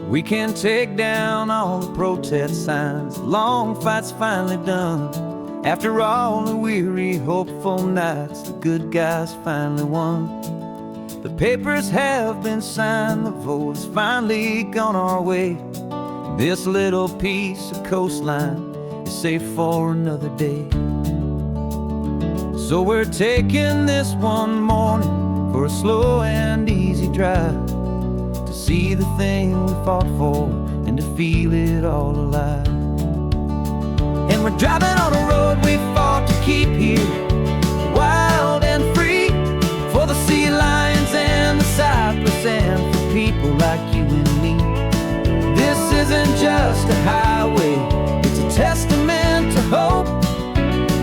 We can take down all the protest signs. The long fight's finally done. After all the weary, hopeful nights, the good guys finally won. The papers have been signed, the vote has finally gone our way. This little piece of coastline is safe for another day. So we're taking this one morning for a slow and easy drive, to see the thing we fought for and to feel it all alive. And we're driving on a road we fought to keep here, wild and free, for the sea lions and the cypress and for people like you and me. This isn't just a highway, it's a testament to hope,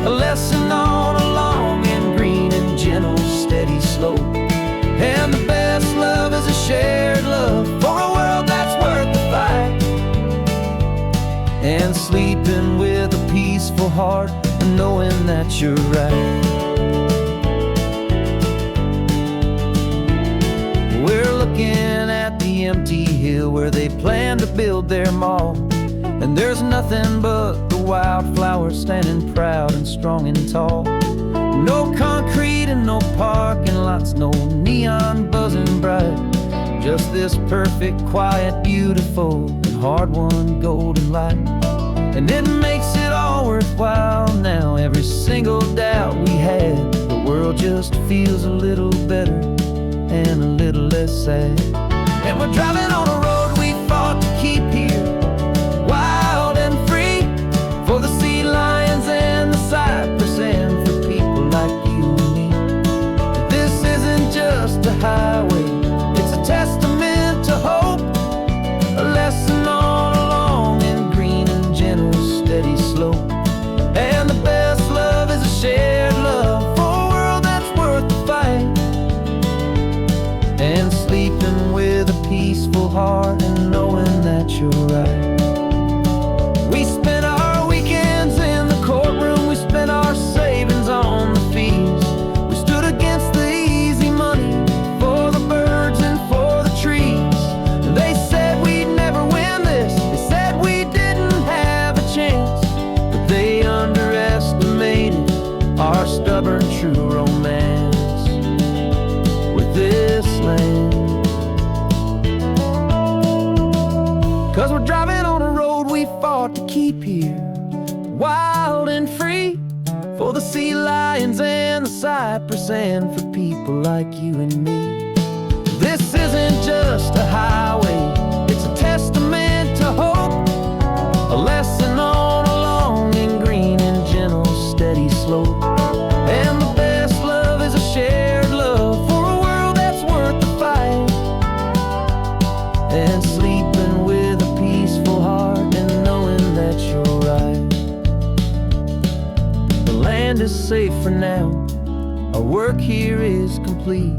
a lesson on a long and green and gentle steady slope. And the best love is a shared love for a world that's worth the fight, and sleeping with a peaceful heart and knowing that you're right. We're looking at the empty hill where they plan to build their mall, and there's nothing but the wildflowers standing proud and strong and tall. No concrete and no parking lots, no neon buzzing bright, just this perfect, quiet, beautiful, and hard-won golden light. And it makes it all worthwhile now. Every single doubt we had, the world just feels a little better and a little less sad. And we're driving on a road we fought to keep here, wild and free, for the sea lions and the cypress and for people like you and me. This isn't just a highway, it's a testament to hope, a lesson on a long and green and gentle steady slope. And the best love is a shared love for a world that's worth the fight, and sleeping with a peaceful heart and knowing that you're right. We spent our weekends in the courtroom, we spent our savings on the fees. We stood against the easy money for the birds and for the trees. They said we'd never win this, they said we didn't have a chance, but they underestimated our stubborn true romance with this land. 'Cause we're driving on a road we fought to keep here, wild and free, for the sea lions and the cypress and for people like you and me. This isn't just a highway, it's a testament to hope, a lesson on a long and green and gentle steady slope. And the best love is a shared love for a world that's worth the fight, and sleeping with a peaceful heart and knowing that you're right. The land is safe for now, our work here is complete.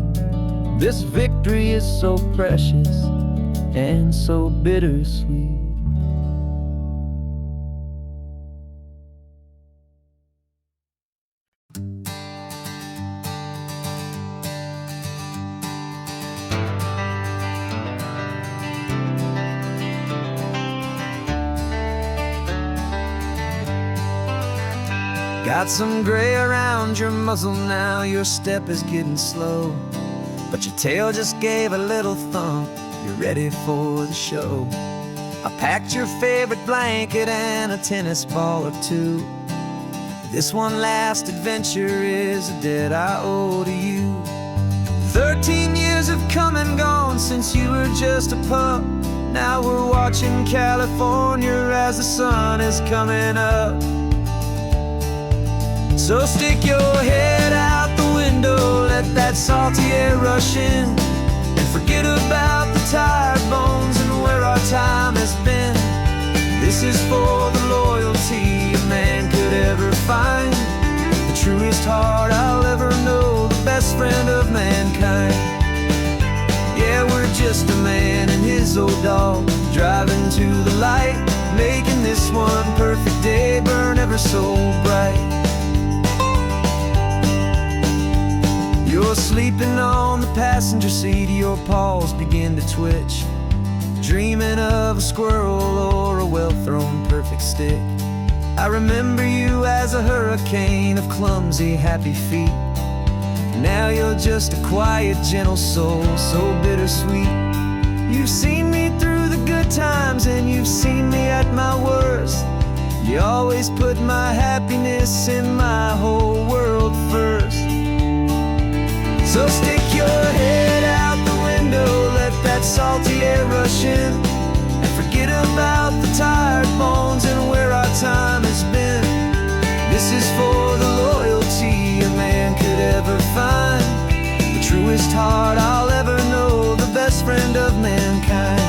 This victory is so precious and so bittersweet. Got some gray around your muzzle now, your step is getting slow, but your tail just gave a little thump, you're ready for the show. I packed your favorite blanket and a tennis ball or two. This one last adventure is a debt I owe to you. 13 years have come and gone since you were just a pup. Now we're watching California as the sun is coming up. So stick your head out the window, let that salty air rush in, and forget about the tired bones and where our time has been. This is for the loyalty a man could ever find, the truest heart I'll ever know, the best friend of mankind. Yeah, we're just a man and his old dog, driving to the light, making this one perfect day burn ever so bright. You're sleeping on the passenger seat, your paws begin to twitch, dreaming of a squirrel or a well-thrown perfect stick. I remember you as a hurricane of clumsy, happy feet. Now you're just a quiet, gentle soul, so bittersweet. You've seen me through the good times and you've seen me at my worst. You always put my happiness in my whole world first. So stick your head out the window, let that salty air rush in, and forget about the tired bones and where our time has been. This is for the loyalty a man could ever find, the truest heart I'll ever know, the best friend of mankind.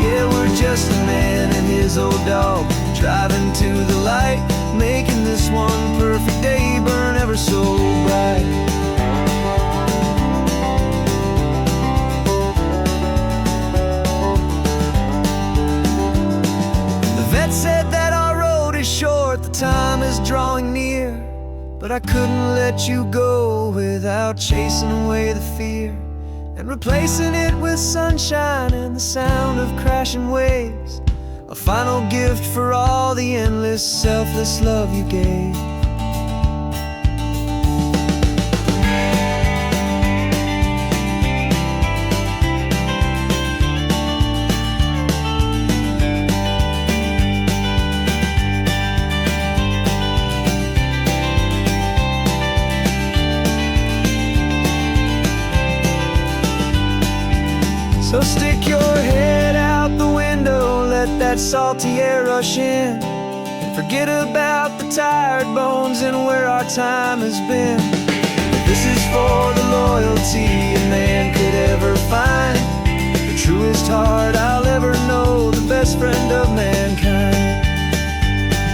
Yeah, we're just a man and his old dog, driving to the light, making this one perfect day burn ever so bright. The vet said that our road is short, the time is drawing near, but I couldn't let you go without chasing away the fear and replacing it with sunshine and the sound of crashing waves. A final gift for all the endless, selfless love you gave. So stick your head out the window, let that salty air rush in, and forget about the tired bones and where our time has been. This is for the loyalty a man could ever find, the truest heart I'll ever know, the best friend of mankind.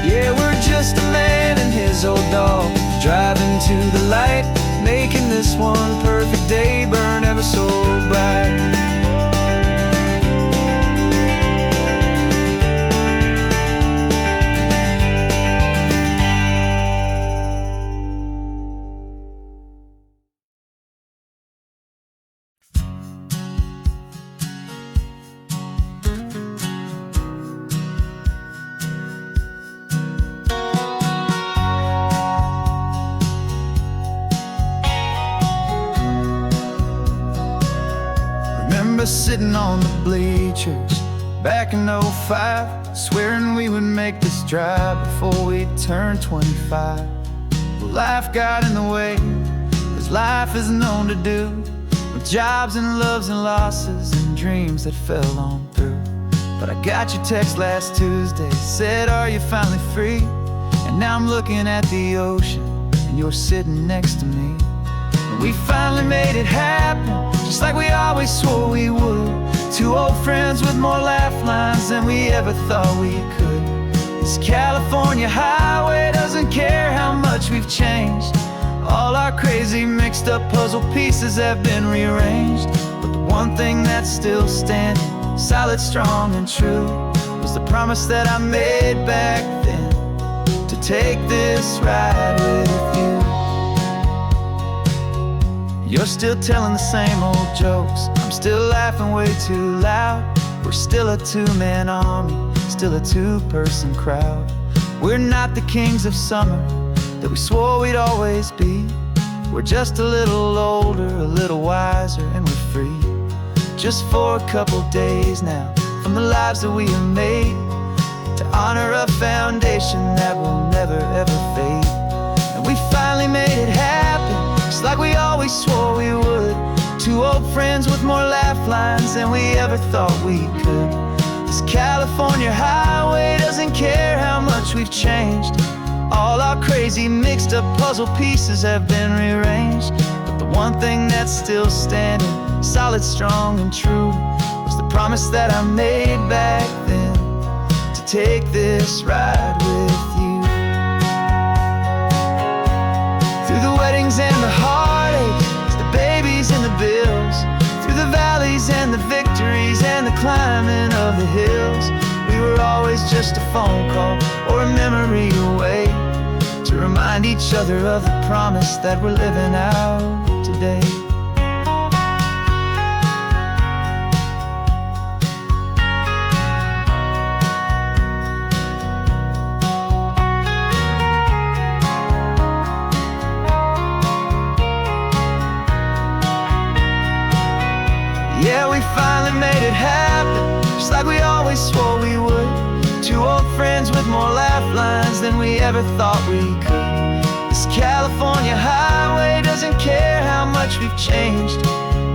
Yeah, we're just a man and his old dog, driving to the light, making this one perfect day burn ever so bright. Sitting on the bleachers back in '05, swearing we would make this drive before we turned 25. But life got in the way, as life is known to do, with jobs and loves and losses and dreams that fell on through. But I got your text last Tuesday, said, are you finally free? And now I'm looking at the ocean and you're sitting next to me. And we finally made it happen, just like we always swore we would. Two old friends with more laugh lines than we ever thought we could. This California highway doesn't care how much we've changed. All our crazy mixed up puzzle pieces have been rearranged, but the one thing that's still standing, solid, strong and true, was the promise that I made back then, to take this ride with you. You're still telling the same old jokes, I'm still laughing way too loud. We're still a two-man army, still a two-person crowd. We're not the kings of summer that we swore we'd always be. We're just a little older, a little wiser, and we're free. Just for a couple days now, from the lives that we have made, to honor a foundation that will never ever fade. And we finally made it happen, just like we always swore we would. Two old friends with more laugh lines than we ever thought we could. This California highway doesn't care how much we've changed. All our crazy mixed up puzzle pieces have been rearranged, but the one thing that's still standing, solid, strong and true, was the promise that I made back then, to take this ride with you. Through the weddings and the heartaches, the babies and the bills, through the valleys and the victories and the climbing of the hills, we were always just a phone call or a memory away, to remind each other of the promise that we're living out today. than we ever thought we could. This California highway doesn't care how much we've changed.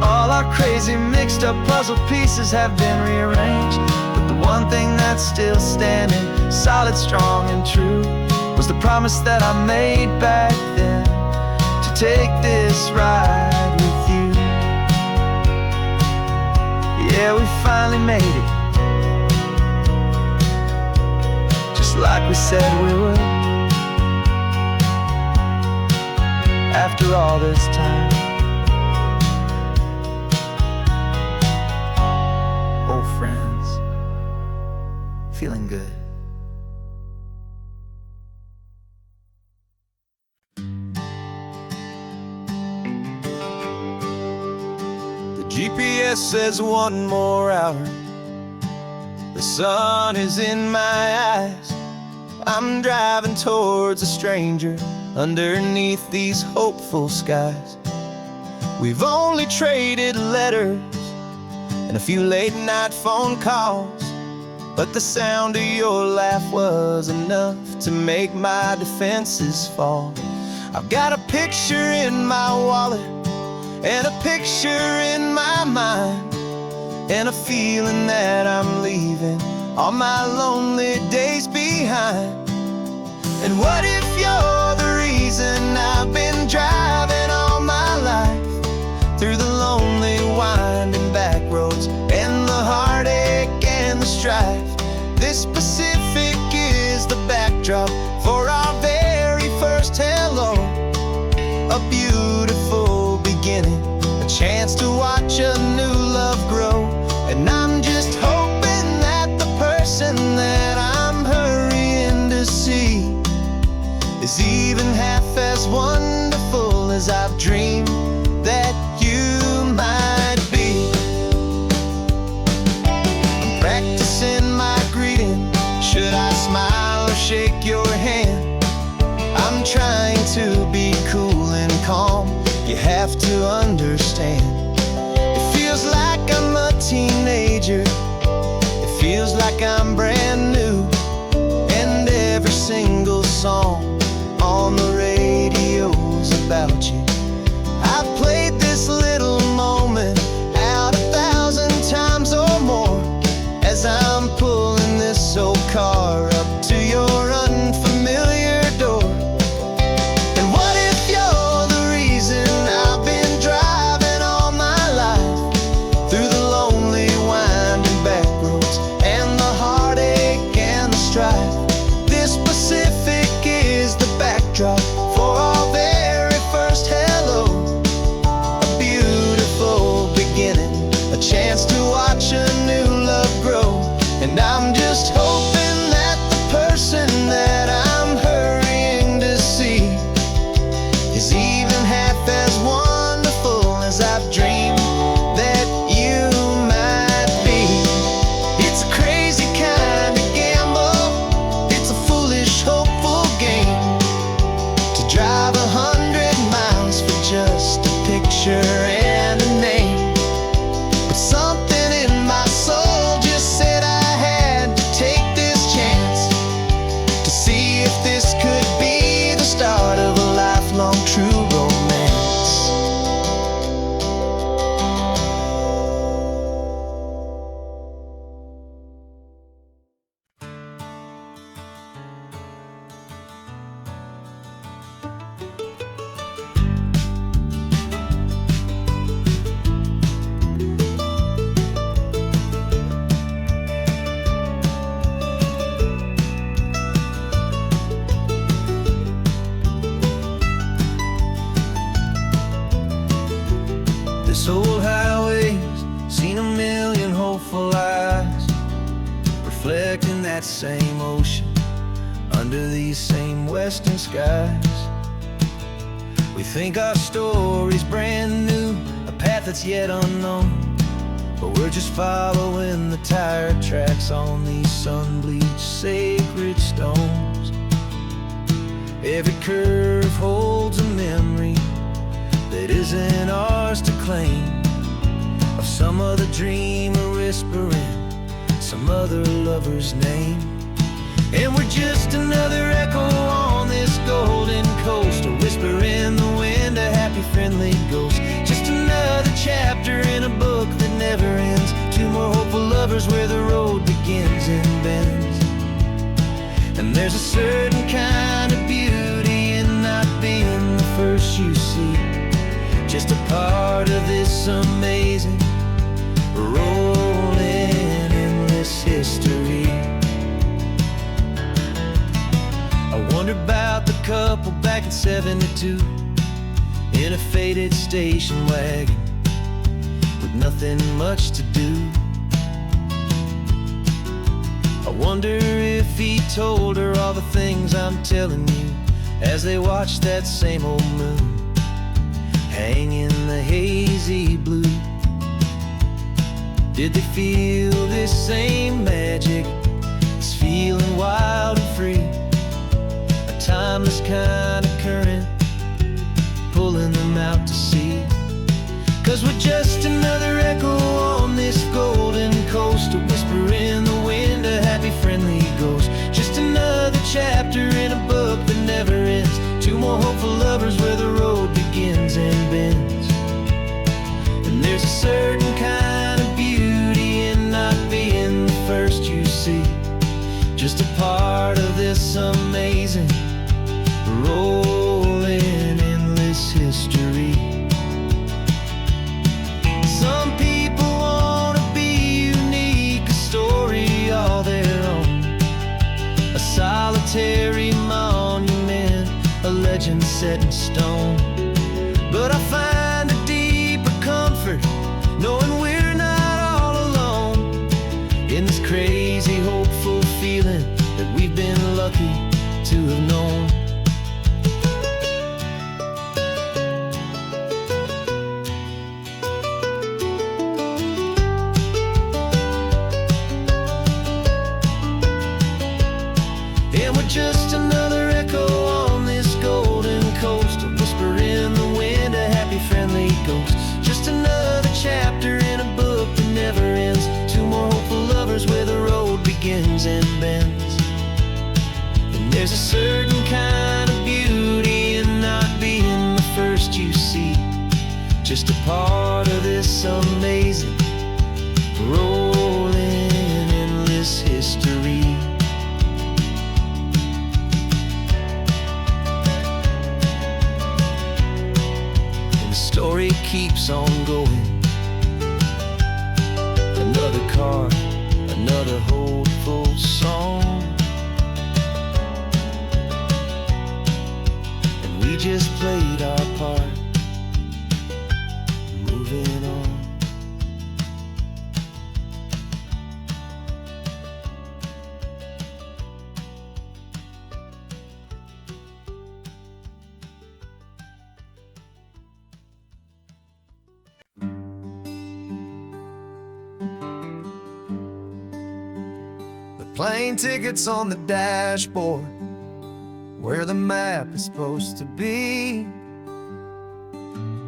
All our crazy mixed up puzzle pieces have been rearranged, but the one thing that's still standing, solid, strong, and true, was the promise that I made back then, to take this ride with you. Yeah, we finally made it, just like we said we would. After all this time, old friends, feeling good. The GPS says 1 more hour. The sun is in my eyes. I'm driving towards a stranger underneath these hopeful skies. We've only traded letters and a few late night phone calls, but the sound of your laugh was enough to make my defenses fall. I've got a picture in my wallet and a picture in my mind, and a feeling that I'm leaving all my lonely days behind. And what if you're the reason I've been driving all my life, through the lonely winding back roads and the heartache and the strife? This Pacific is the backdrop for our very first hello, a beautiful beginning, a chance to watch a new love grow. And I'm just hoping that the person that I'm hurrying to see is even half as wonderful as I've dreamed that you might be. I'm practicing my greeting. Should I smile or shake your hand? I'm trying to be cool and calm. You have to understand. It feels like I'm a teenager. It feels like I'm brand new. And every single song on the radio's about you. I've played this little moment out 1,000 times or more, as I'm pulling this old car up to your unfamiliar door. And what if you're the reason I've been driving all my life, through the lonely winding back roads and the heartache and the strife? This Pacific is the backdrop for our very first hello, a beautiful beginning, a chance to watch a new love grow. And I'm just hoping that the person that I'm hurrying to see is even half as wonderful as I've dreamed that you might be. It's a crazy kind of gamble, it's a foolish, hopeful game, to drive 100 miles for just a picture and a name. But something in my soul just said I had to take this chance, to see if this could be the start of a lifelong true romance. This old highway's seen a million hopeful eyes, reflecting that same ocean under these same western skies. We think our story's brand new, a path that's yet unknown, but we're just following the tire tracks on these sun-bleached sacred stones. Every curve holds a memory that isn't ours to claim, of some other dreamer whispering some other lover's name. And we're just another echo on this golden coast, a whisper in the wind, a happy friendly ghost. Just another chapter in a book that never ends. Two more hopeful lovers where the road begins and bends. And there's a certain kind of beauty in not being the first you see, just a part of this amazing rolling endless history. I wonder about the couple back in '72 in a faded station wagon with nothing much to do. I wonder if he told her all the things I'm telling you as they watched that same old moon hang in the hazy blue. Did they feel this same magic, this feeling wild and free, a timeless kind of current pulling them out to sea? 'Cause we're just another echo on this golden coast, a whisper in the wind, a happy friendly ghost. Just another chapter in a book that never ends. Two more hopeful lovers where the road begins and bends. And there's a certain kind of beauty in not being the first you see, just a part of this amazing rolling endless history. Some people want to be unique, a story all their own, a solitary monument, a legend set in stone. But I find a deeper comfort knowing we're not all alone in this crazy hopeful feeling that we've been lucky to have known. And we're just another echo on this golden coast, a whisper in the wind, a happy friendly ghost. Just another chapter in a book that never ends. Two more hopeful lovers where the road begins and bends. And there's a certain kind of beauty in not being the first you see, just a part of this amazing rolling endless history. Story keeps on going. Another card, another hopeful song, and we just played our part, moving on. Plane tickets on the dashboard, where the map is supposed to be,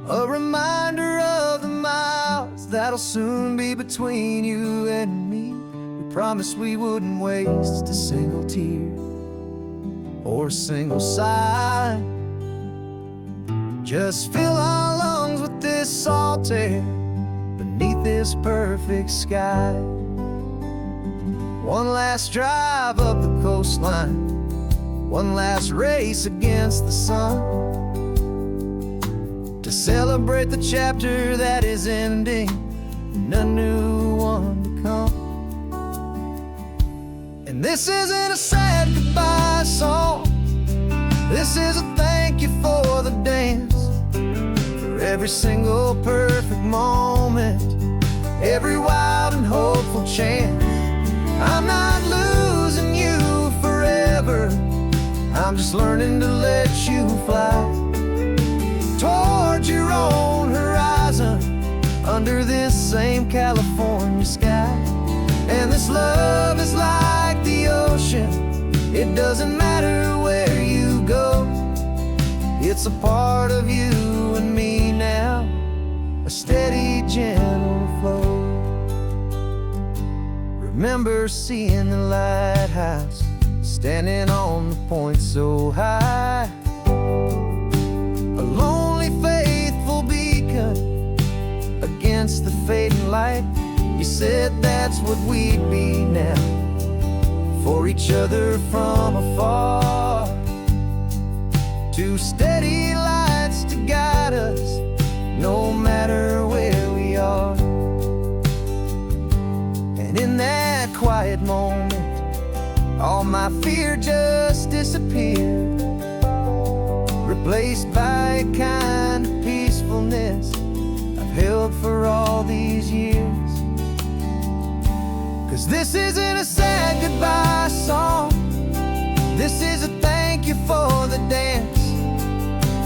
a reminder of the miles that'll soon be between you and me. We promised we wouldn't waste a single tear or a single sigh, just fill our lungs with this salt air beneath this perfect sky. One last drive up the coastline, one last race against the sun, to celebrate the chapter that is ending and a new one to come. And this isn't a sad goodbye song, this is a thank you for the dance, for every single perfect moment, every wild and hopeful chance. I'm not losing you forever, I'm just learning to let you fly towards your own horizon, under this same California sky. And this love is like the ocean, it doesn't matter where you go, it's a part of you and me now, a steady, gentle flow. Remember seeing the lighthouse standing on the point so high. A lonely, faithful beacon against the fading light. You said that's what we'd be now, for each other from afar. Two steady lights to guide us, no matter where we are. And in that quiet moment, all my fear just disappeared, replaced by a kind of peacefulness I've held for all these years. 'Cause this isn't a sad goodbye song, this is a thank you for the dance,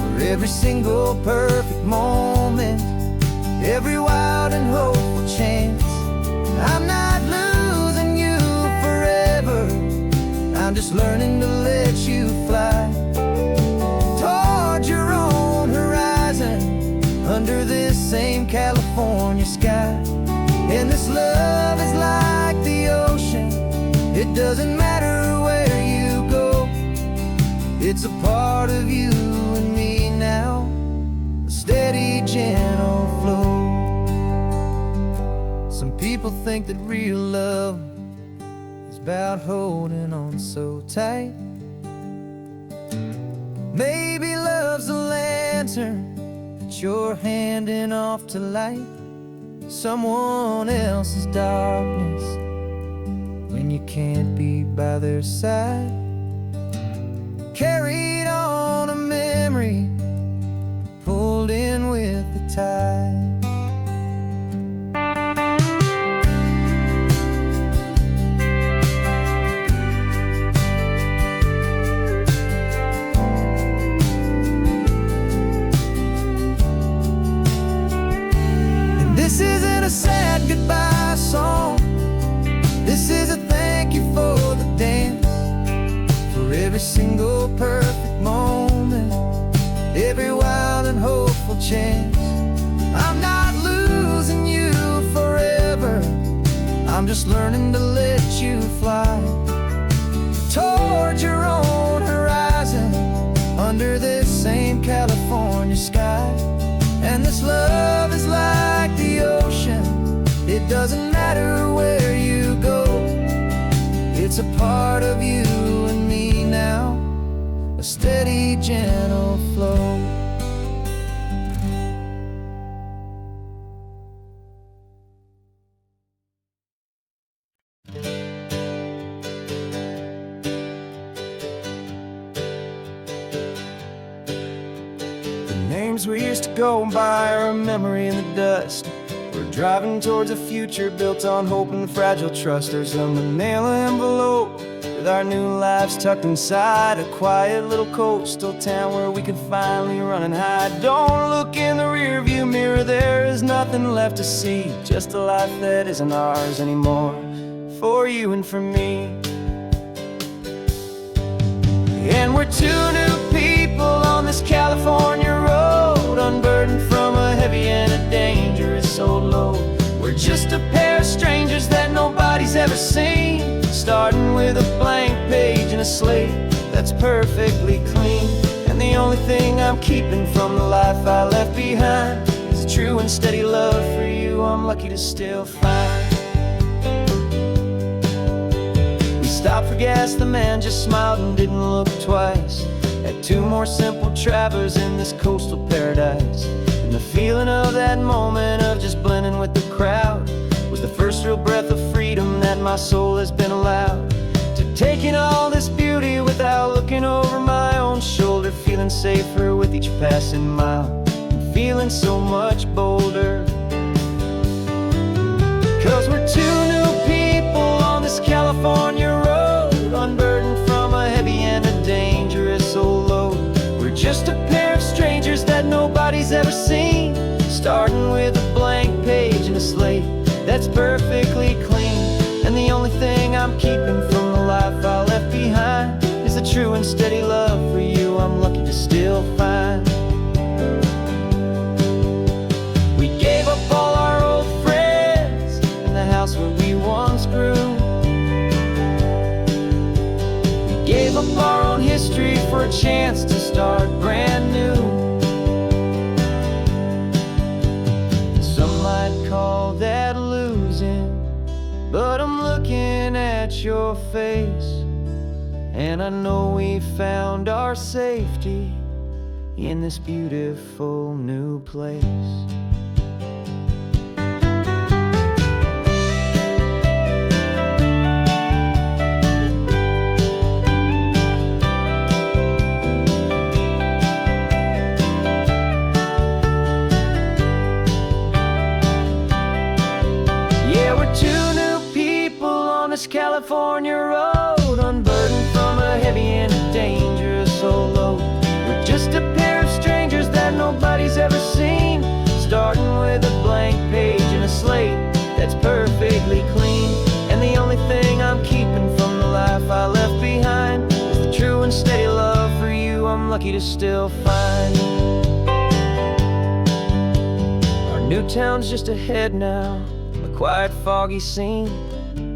for every single perfect moment, every wild and hopeful chance. I'm not losing you forever, I'm just learning to let you fly toward your own horizon, under this same California sky. And this love is like the ocean, it doesn't matter where you go, it's a part of you and me now, a steady, gentle flow. Some people think that real love is about holding on so tight. Maybe love's a lantern that you're handing off to light someone else's darkness when you can't be by their side. Carried on a memory, pulled in with the tide. This isn't a sad goodbye song, this is a thank you for the dance, for every single perfect moment, every wild and hopeful chance. I'm not losing you forever, I'm just learning to let you fly toward your own horizon, under this same California sky. And this love is like the ocean, it doesn't matter where you go, it's a part of you and me now, a steady, gentle flow. We used to go by are a memory in the dust. We're driving towards a future built on hope and fragile trust. There's a manila envelope with our new lives tucked inside, a quiet little coastal town where we could finally run and hide. Don't look in the rearview mirror, there is nothing left to see, just a life that isn't ours anymore, for you and for me. And we're two new people on this California road, unburdened from a heavy and a dangerous old load. We're just a pair of strangers that nobody's ever seen, starting with a blank page and a slate that's perfectly clean. And the only thing I'm keeping from the life I left behind is a true and steady love for you I'm lucky to still find. We stopped for gas, the man just smiled and didn't look twice. Had two more simple travelers in this coastal paradise, and the feeling of that moment of just blending with the crowd was the first real breath of freedom that my soul has been allowed to take in all this beauty without looking over my own shoulder, feeling safer with each passing mile and feeling so much bolder. 'Cause we're two new people on this California road, unburdened from a heavy and a dangerous old load. We're just a pair of strangers that nobody's ever seen, starting with a blank page and a slate that's perfectly clean. And the only thing I'm keeping from the life I left behind is a true and steady love for you I'm lucky to still find. We gave up all our old friends and the house where we once grew. We a chance to start brand new. Some might call that losing, but I'm looking at your face, and I know we found our safety in this beautiful new place. Yeah, we're two new people on this California road, unburdened from a heavy and dangerous old load. We're just a pair of strangers that nobody's ever seen, starting with a blank page and a slate that's perfectly clean. And the only thing I'm keeping from the life I left behind is the true and steady love for you I'm lucky to still find. Our new town's just ahead now, a quiet, foggy scene.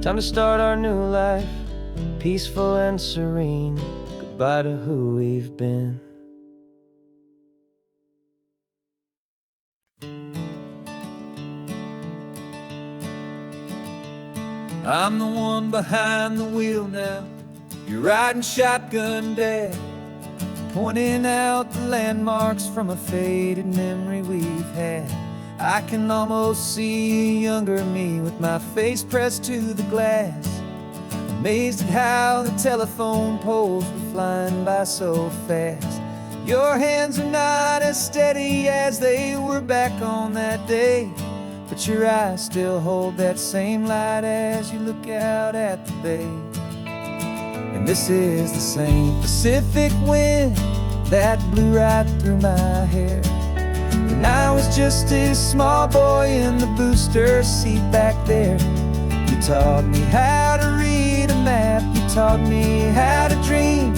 Time to start our new life, peaceful and serene. Goodbye to who we've been. I'm the one behind the wheel now. You're riding shotgun, Dad, pointing out the landmarks from a faded memory we've had. I can almost see a younger me with my face pressed to the glass, amazed at how the telephone poles were flying by so fast. Your hands are not as steady as they were back on that day, but your eyes still hold that same light as you look out at the bay. And this is the same Pacific wind that blew right through my hair when I was just a small boy in the booster seat back there. You taught me how to read a map, you taught me how to dream,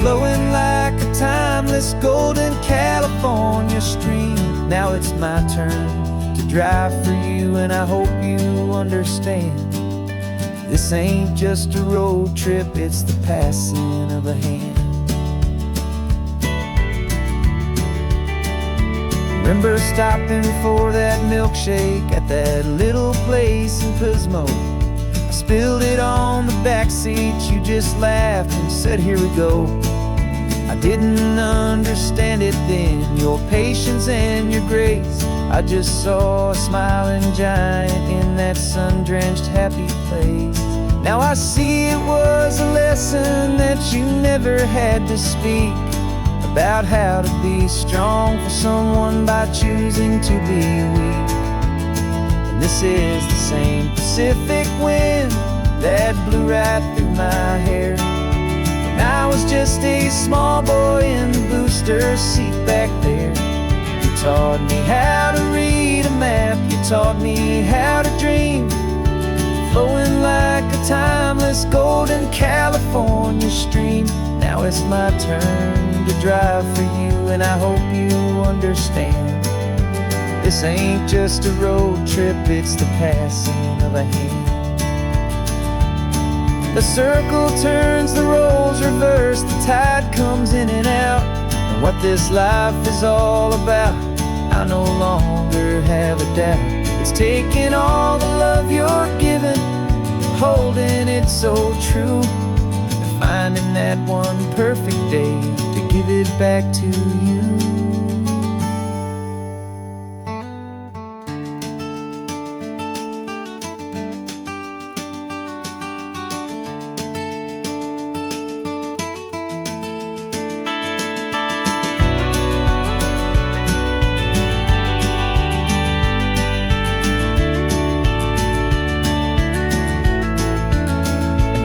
flowing like a timeless golden California stream. Now it's my turn to drive for you, and I hope you understand. This ain't just a road trip, it's the passing of a hand. Remember stopping for that milkshake at that little place in Pismo? I spilled it on the back seat, you just laughed and said, here we go. I didn't understand it then, your patience and your grace. I just saw a smiling giant in that sun-drenched happy place. Now I see it was a lesson that you never had to speak, about how to be strong for someone by choosing to be weak. And this is the same Pacific wind that blew right through my hair when I was just a small boy in the booster seat back there. You taught me how to read a map, you taught me how to dream, flowing like a timeless golden California stream. Now it's my turn to drive for you, and I hope you understand. This ain't just a road trip, it's the passing of a hand. The circle turns, the roles reverse, the tide comes in and out. And what this life is all about, I no longer have a doubt. It's taking all the love you're giving, holding it so true, and finding that one perfect day to give it back to you.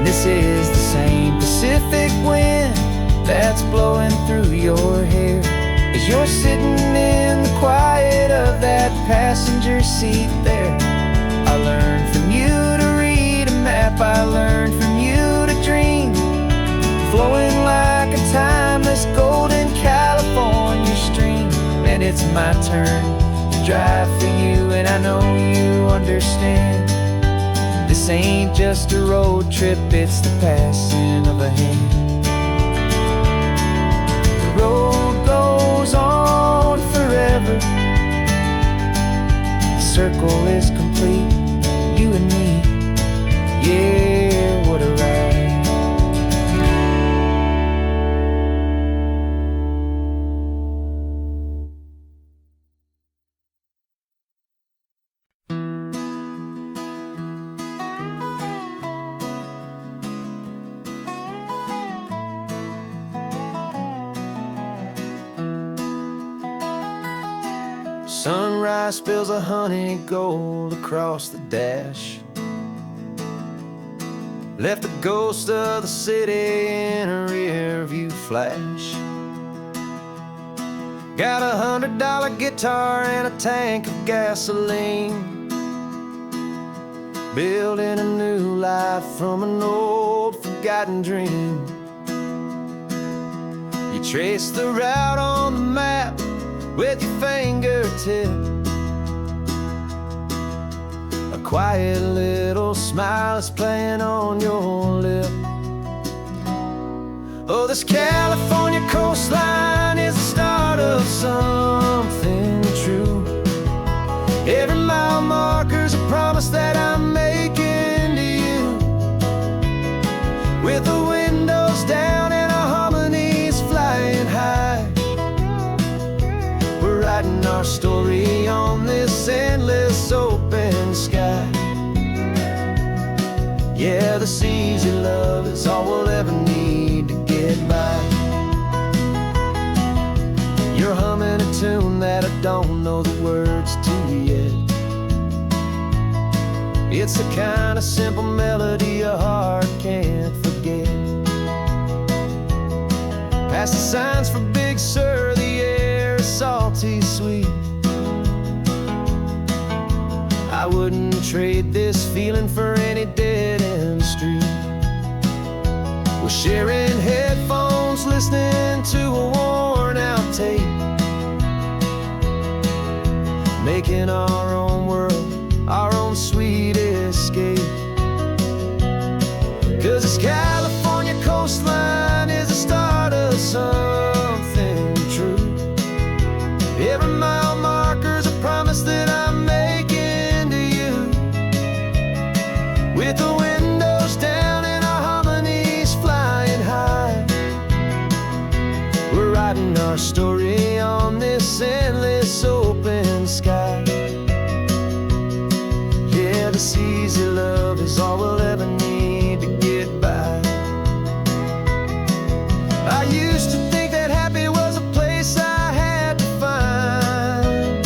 This is the same Pacific wind that's blowing through your hair as you're sitting in the quiet of that passenger seat there. I learned from you to read a map, I learned from you to dream, flowing like a timeless golden California stream. And it's my turn to drive for you, and I know you understand. This ain't just a road trip, it's the passing of a hand. Sunrise spills a honey gold across the dash. Left the ghost of the city in a rear view flash. Got $100 guitar and a tank of gasoline, building a new life from an old forgotten dream. You trace the route on the map with your fingertip, a quiet little smile is playing on your lip. Oh, this California coastline is the start of something true. Every mile marker's a promise that I'm making to you. With the windows down and our harmonies flying high, we're writing our story on this endless open sky. Yeah, this easy love is all we'll ever need to get by. You're humming a tune that I don't know the words to yet. It's the kind of simple melody a heart can't forget. Past the signs for Big Sur, the air is salty sweet. I wouldn't trade this feeling for any dead-end street. We're sharing headphones, listening to a worn-out tape, making our own world, our own sweet escape. 'Cause this California coastline is the start of something true. Every mile marker's a promise that I'm making to you. With the windows down and our harmonies flying high, we're writing our story on this endless open sky. Yeah, this easy love is all we'll ever need to get by. I used to think that happy was a place I had to find,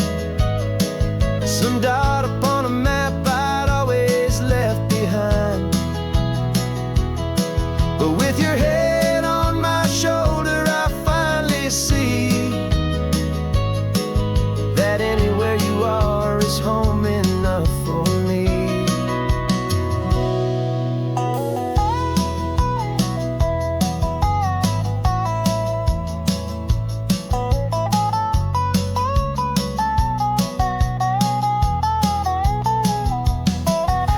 some dot upon a map I'd always left behind. But with your head on my shoulder, I finally see that anywhere you are is home enough for me.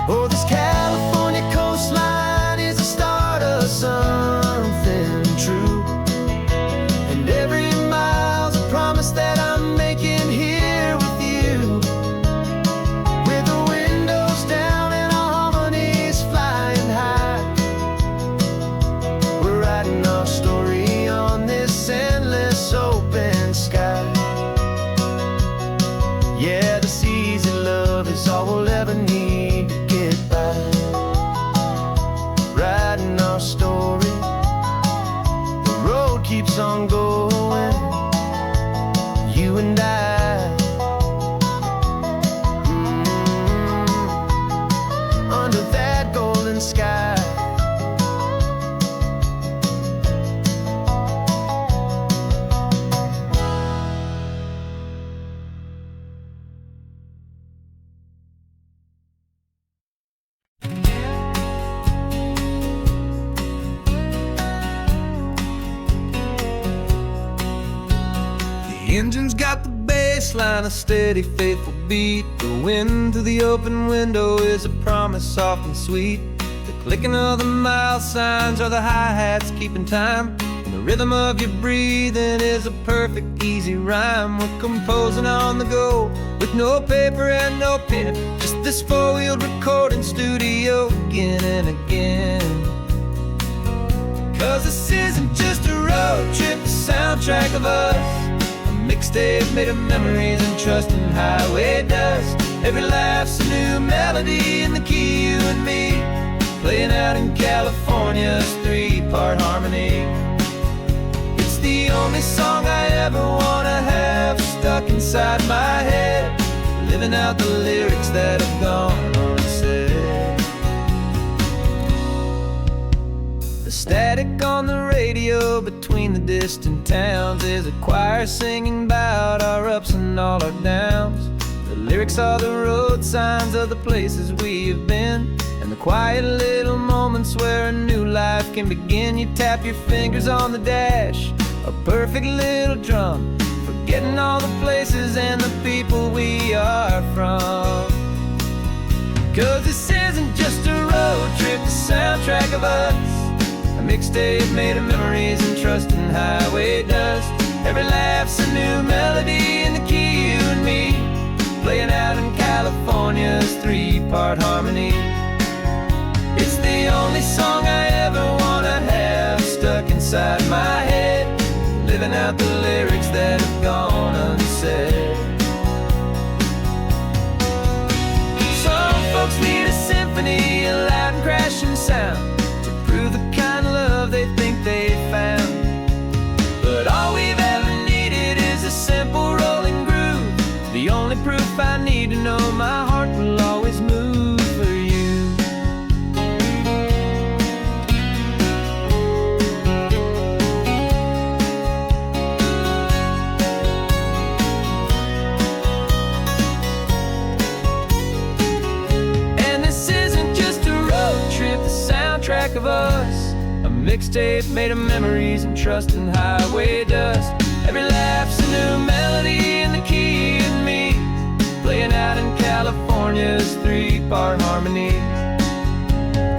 Oh, this California coastline is the start of something true. And every mile's a promise that I'm making here with you. With the windows down and our harmonies flying high, we're writing our story on this endless open sky. Yeah, this easy love is all we'll ever need to get by. Writing our story, the road keeps on going, you and I. Under that golden sky. The engine's got the bass line, a steady, faithful beat. The wind through the open window is a promise soft and sweet. The clicking of the mile signs are the hi-hats keeping time, and the rhythm of your breathing is a perfect, easy rhyme. We're composing on the go with no paper and no pen, just this four-wheeled recording studio again and again. 'Cause this isn't just a road trip, the soundtrack of us, mixtape made of memories and trust in highway dust. Every laugh's a new melody in the key, you and me, playing out in California's three-part harmony. It's the only song I ever wanna have stuck inside my head. living out the lyrics that have gone unsaid. The static on the radio between the distant towns is a choir singing about our ups and all our downs. The lyrics are the road signs of the places we have been, and the quiet little moments where a new life can begin. You tap your fingers on the dash, a perfect little drum, forgetting all the places and the people we are from. 'Cause this isn't just a road trip, the soundtrack of us, a mixtape made of memories and trust in highway dust. Every laugh's a new melody in the key, you and me, playing out in California's three-part harmony. It's the only song I ever wanna have stuck inside my head, living out the lyrics that have gone unsaid. Some folks need a symphony, a loud and crashing sound, to prove the kind of love they think they found. But all we've ever needed is a simple rolling groove, the only proof I need to know my heart will always move for you. And this isn't just a road trip, the soundtrack of us, a mixtape made of memories and trust in highway dust. Every laugh's a new melody in the key and me, playing out in California's three-part harmony.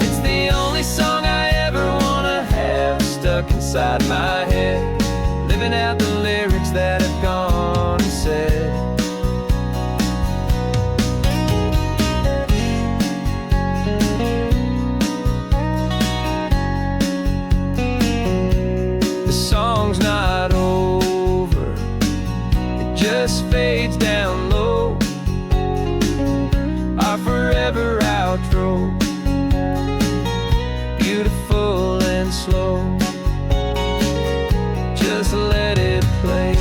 It's the only song I ever wanna have stuck inside my head, living out the lyrics that have gone unsaid. The song's not over, it just fades down low, our forever outro, beautiful and slow. Just let it play.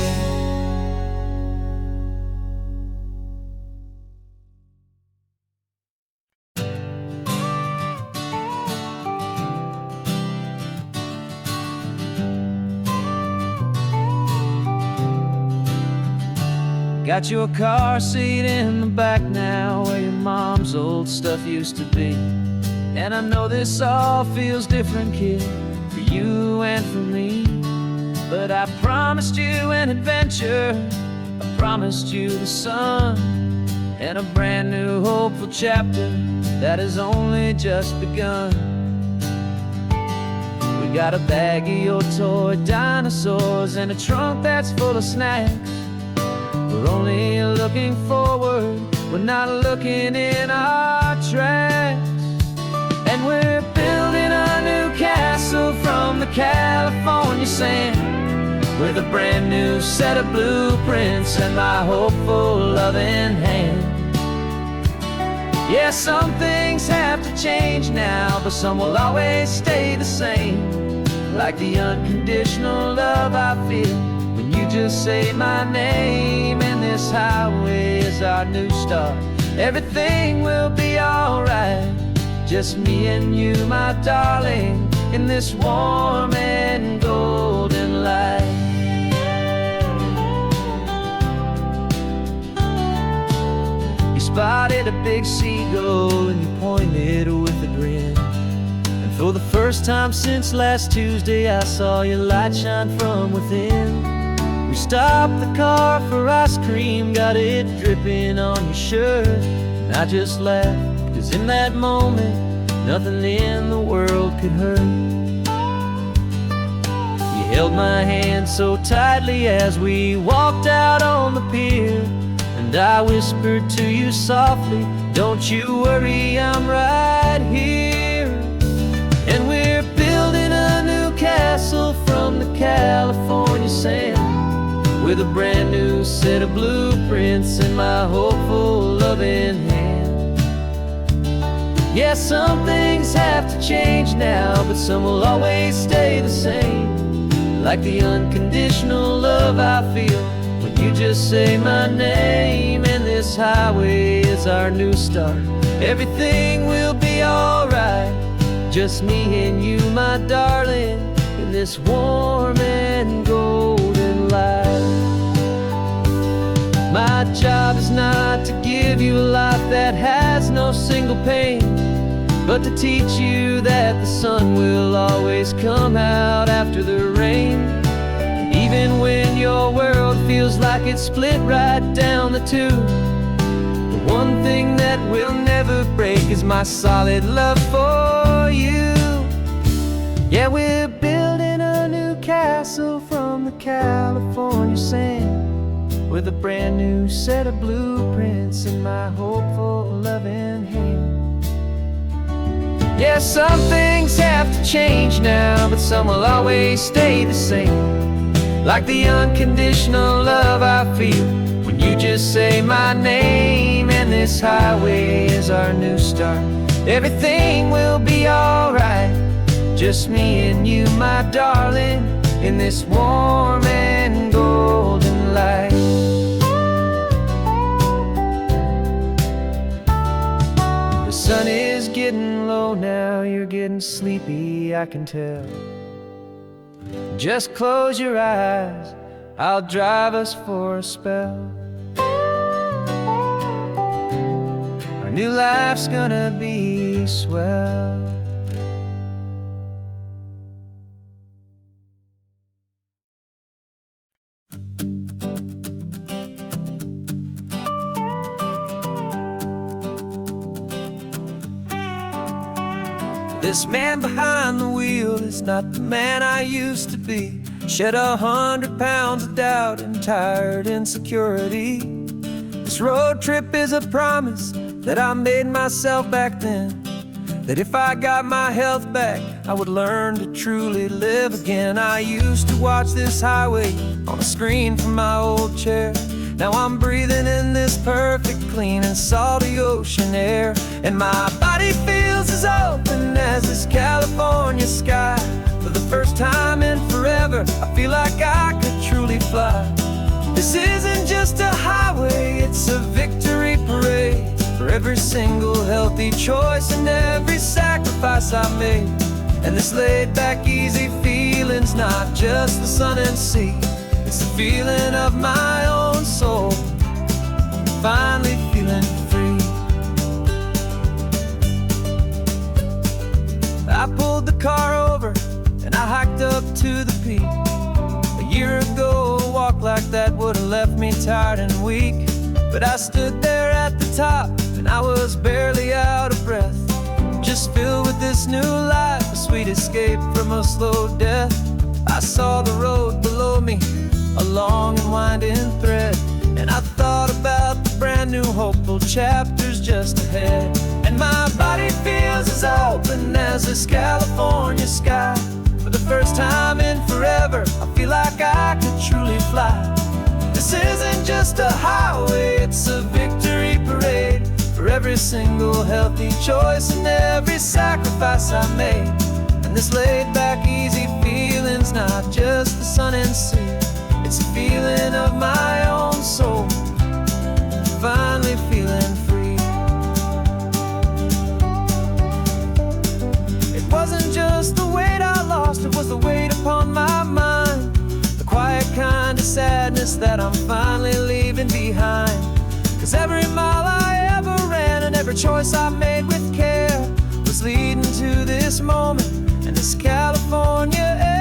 Got your car seat in the back now, where your mom's old stuff used to be. And I know this all feels different, kid, for you and for me. But I promised you an adventure, I promised you the sun, and a brand new hopeful chapter that has only just begun. We got a bag of your toy dinosaurs and a trunk that's full of snacks. We're only looking forward, we're not looking in our tracks. And we're building a new castle from the California sand, with a brand new set of blueprints and my hopeful loving hand. Yeah, some things have to change now, but some will always stay the same, like the unconditional love I feel when you just say my name. And this highway is our new start, everything will be alright, just me and you, my darling, in this warm and golden light. You spotted a big seagull and you pointed with a grin, and for the first time since last Tuesday I saw your light shine from within. We stopped the car for ice cream, got it dripping on your shirt, and I just laughed, 'cause in that moment nothing in the world could hurt. You held my hand so tightly as we walked out on the pier, and I whispered to you softly, don't you worry, I'm right here. And we're building a new castle from the California sand, with a brand new set of blueprints in my hopeful loving hand. Yeah, some things have to change now, but some will always stay the same, like the unconditional love I feel when you just say my name. And this highway is our new start. Everything will be alright. Just me and you, my darling, in this warm and golden life. My job is not to give you a life that has no single pain, but to teach you that the sun will always come out after the rain. And even when your world feels like it's split right down the tube, the one thing that will never break is my solid love for you. Yeah, we're building a new castle from the California sand, with a brand new set of blueprints in my hopeful, loving hand. Yeah, some things have to change now, but some will always stay the same. Like the unconditional love I feel when you just say my name. And this highway is our new start. Everything will be alright. Just me and you, my darling, in this warm and golden light. The sun is getting low now, you're getting sleepy, I can tell. Just close your eyes, I'll drive us for a spell. Our new life's gonna be swell. This man behind the wheel is not the man I used to be. Shed 100 pounds of doubt and tired insecurity. This road trip is a promise that I made myself back then, that if I got my health back, I would learn to truly live again. I used to watch this highway on a screen from my old chair. Now I'm breathing in this perfect, clean and salty ocean air. And my body feels as open as this California sky. For the first time in forever, I feel like I could truly fly. This isn't just a highway, it's a victory parade. For every single healthy choice and every sacrifice I made. And this laid back, easy feeling's not just the sun and sea. It's the feeling of my own soul, finally feeling free. I pulled the car over and I hiked up to the peak. A year ago, a walk like that would have left me tired and weak. But I stood there at the top and I was barely out of breath, just filled with this new life, a sweet escape from a slow death. I saw the road below me, a long and winding thread, and I thought about the brand new hopeful chapters just ahead. And my body feels as open as this California sky. For the first time in forever, I feel like I could truly fly. This isn't just a highway, it's a victory parade. For every single healthy choice and every sacrifice I made. And this laid back, easy feeling's not just the sun and sea. It's a feeling of my own soul, finally feeling free. It wasn't just the weight I lost, it was the weight upon my mind. The quiet kind of sadness that I'm finally leaving behind. 'Cause every mile I ever ran and every choice I made with care was leading to this moment and this California air.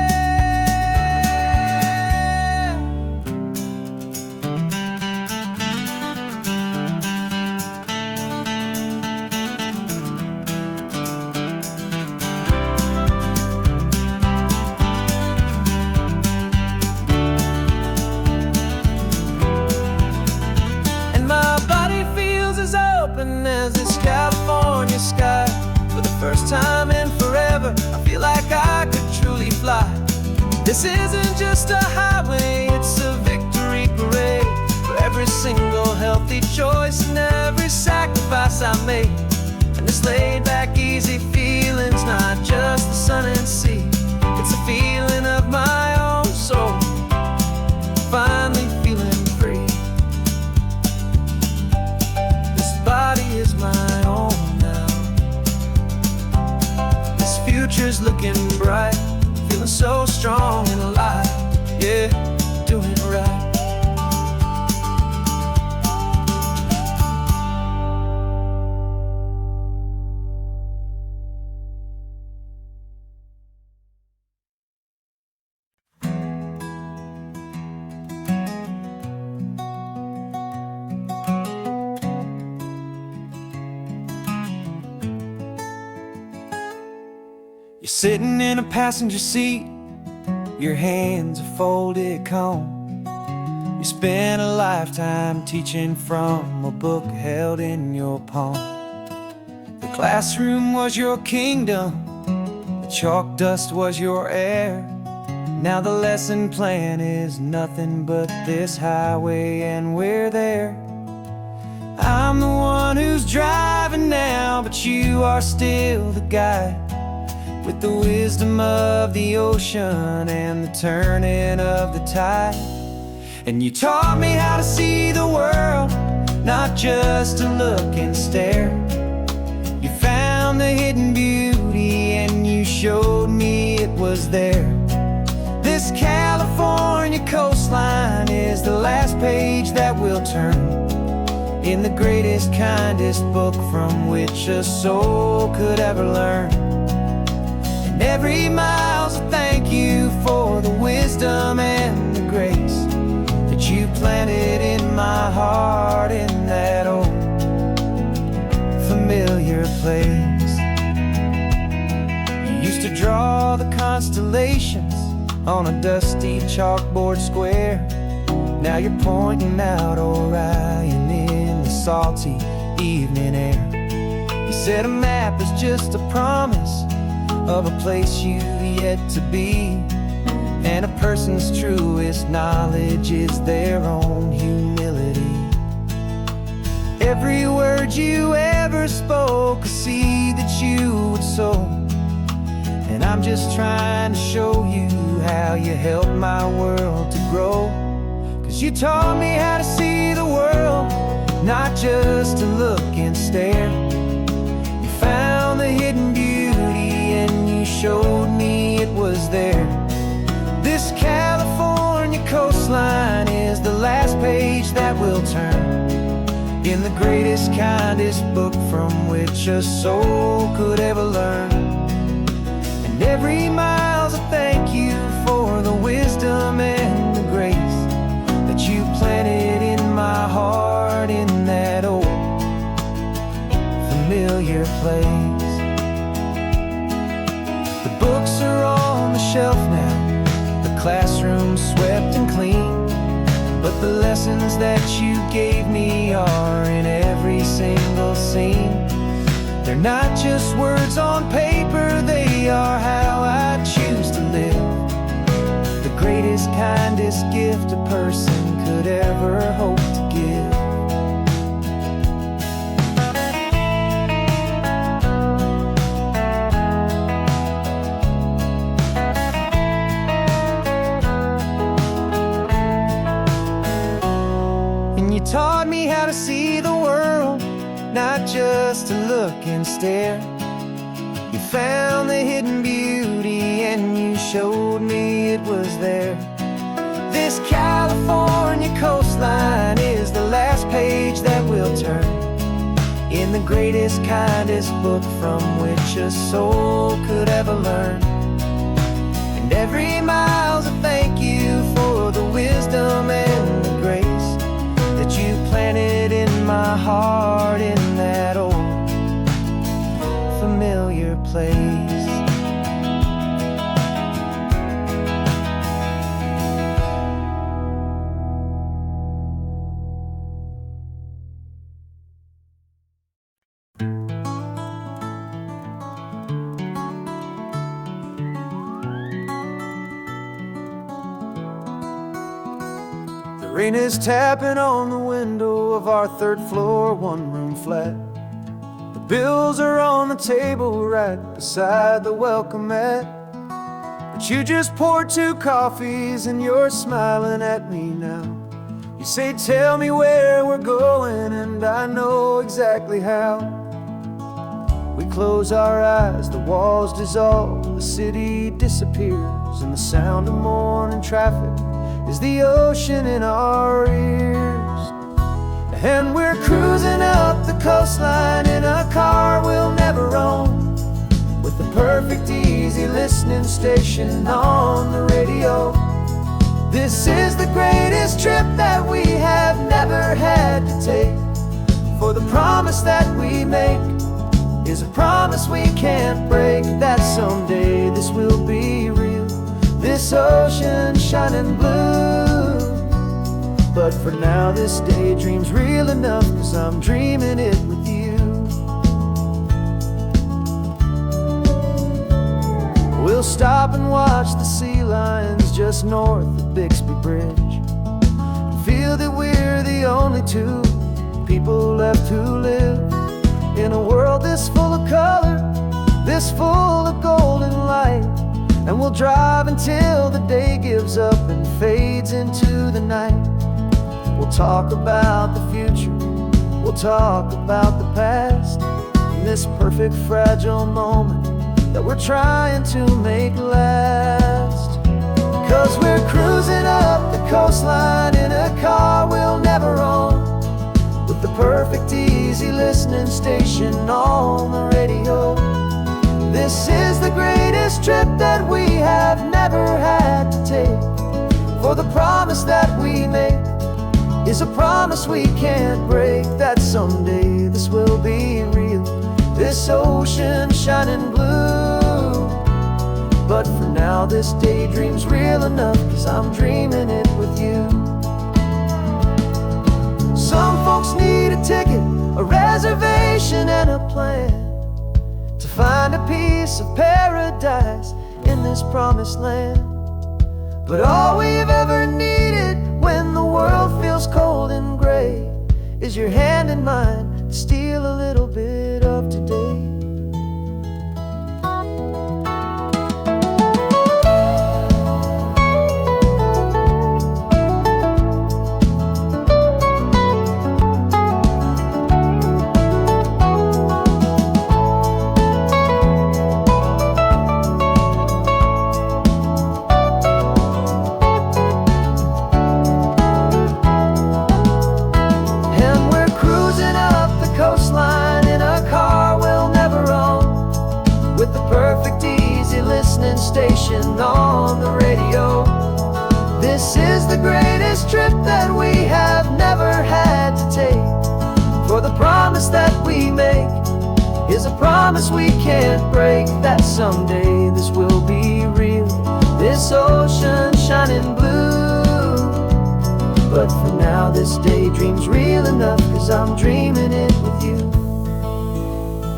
As this California sky. For the first time in forever, I feel like I could truly fly. This isn't just a highway, it's a victory parade. For every single healthy choice and every sacrifice I made. And this laid back, easy feeling's not just the sun and sea. It's a feeling of my own soul, finally feeling free. You're sitting in a passenger seat, your hands are folded calm. You spent a lifetime teaching from a book held in your palm. The classroom was your kingdom, the chalk dust was your air. Now the lesson plan is nothing but this highway and we're there. I'm the one who's driving now, but you are still the guide, with the wisdom of the ocean and the turning of the tide. And you taught me how to see the world, not just to look and stare. You found the hidden beauty and you showed me it was there. This California coastline is the last page that we'll turn in the greatest, kindest book from which a soul could ever learn. And every mile's a thank you for the wisdom and the grace that you planted in my heart in that old familiar place. You used to draw the constellations on a dusty chalkboard square. Now you're pointing out Orion in the salty evening air. You said a map is just a promise of a place you've yet to be, and a person's truest knowledge is their own humility. Every word you ever spoke, a seed that you would sow, and I'm just trying to show you how you helped my world to grow. 'Cause you taught me how to see the world, not just to look and stare. You found the hidden beauty and you showed me it was there. This California coastline is the last page that we'll turn in the greatest, kindest book from which a soul could ever learn. And every mile's a thank you for the wisdom and the grace that you planted in my heart in that old familiar place. The books are on the shelf now, the classroom swept and clean, but the lessons that you gave me are in every single scene. They're not just words on paper, they are how I choose to live. The greatest, kindest gift a person could ever hope to give. And you taught me how to see the world, not just to look and stare. You found the hidden beauty and you showed me it was there. This California coastline is the last page that we'll turn in the greatest, kindest book from which a soul could ever learn. And every mile's a thank you for the wisdom and the grace that you planted in my heart in that old familiar place. The rain is tapping on the window of our third floor, one-room flat. The bills are on the table right beside the welcome mat. But you just poured 2 coffees and you're smiling at me now. You say, tell me where we're going, and I know exactly how. We close our eyes, the walls dissolve, the city disappears, and the sound of morning traffic is the ocean in our ears. And we're cruising up the coastline in a car we'll never own, with the perfect easy listening station on the radio. This is the greatest trip that we have never had to take, for the promise that we make is a promise we can't break, that someday this will be real, this ocean shining blue. But for now this daydream's real enough, 'cause I'm dreaming it with you. We'll stop and watch the sea lions just north of Bixby Bridge, feel that we're the only two people left who live in a world this full of color, this full of golden light. And we'll drive until the day gives up and fades into the night. We'll talk about the future, we'll talk about the past, and this perfect fragile moment that we're trying to make last. 'Cause we're cruising up the coastline in a car we'll never own, with the perfect easy listening station on the radio. This is the greatest trip that we have never had to take, for the promise that we make is a promise we can't break, that someday this will be real, this ocean shining blue. But for now this daydream's real enough, 'cause I'm dreaming it with you. Some folks need a ticket, a reservation and a plan to find a piece of paradise in this promised land. But all we've ever needed when the world feels cold and gray is your hand in mine to steal a little bit of today. Station on the radio. This is the greatest trip that we have never had to take, for the promise that we make is a promise we can't break, that someday this will be real, this ocean shining blue. But for now this daydream's real enough, 'cause I'm dreaming it with you.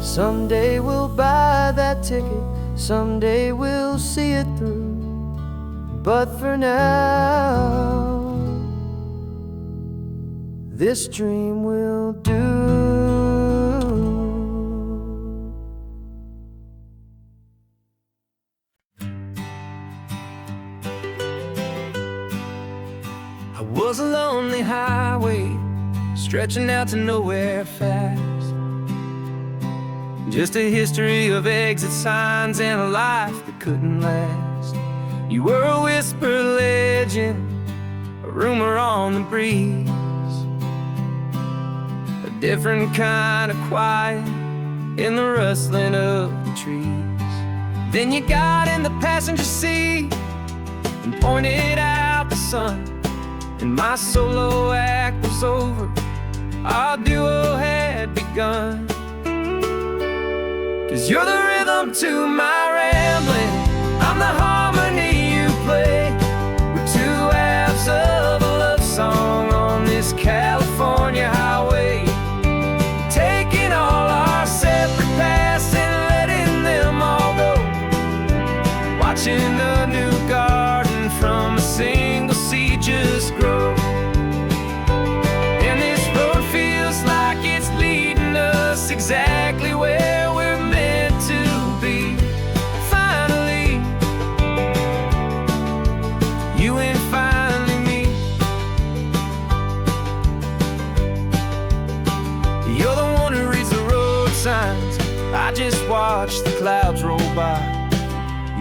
Someday we'll buy that ticket, someday we'll see it through. But for now, this dream will do. I was a lonely highway stretching out to nowhere fast, just a history of exit signs and a life that couldn't last. You were a whisper legend, a rumor on the breeze, a different kind of quiet in the rustling of the trees. Then you got in the passenger seat and pointed out the sun, and my solo act was over, our duo had begun. 'Cause you're the rhythm to my rambling, I'm the harmony you play. We're two halves of a love song on this California highway, taking all our separate paths and letting them all go, watching a new garden from a single seed just grow. And this road feels like it's leading us exactly where we're to be. Finally, you and finally me. You're the one who reads the road signs, I just watch the clouds roll by.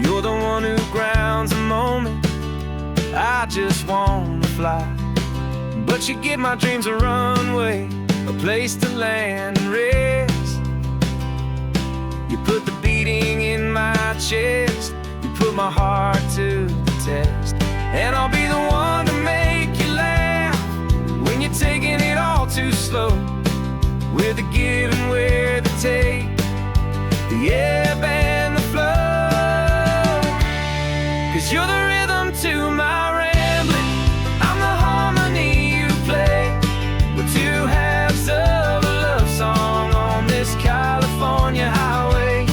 You're the one who grounds a moment, I just wanna fly. But you give my dreams a runway, a place to land and rest. You put the beating in my chest, you put my heart to the test. And I'll be the one to make you laugh when you're taking it all too slow. We're the give and we're the take, the ebb and the flow. 'Cause you're the rhythm to my rambling, I'm the harmony you play. We're two halves of a love song on this California highway,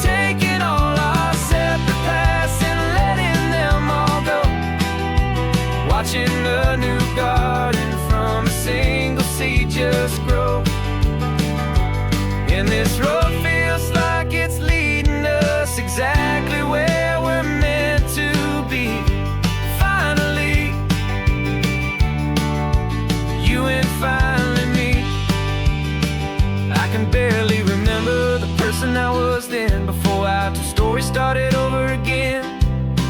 taking all our separate paths and letting them all go, watching a new garden from a single seed just grow. And this road feels like it's leading us exactly where we're meant to be. Finally, you and finally me. I can barely remember the person I was then, before our two stories started over again.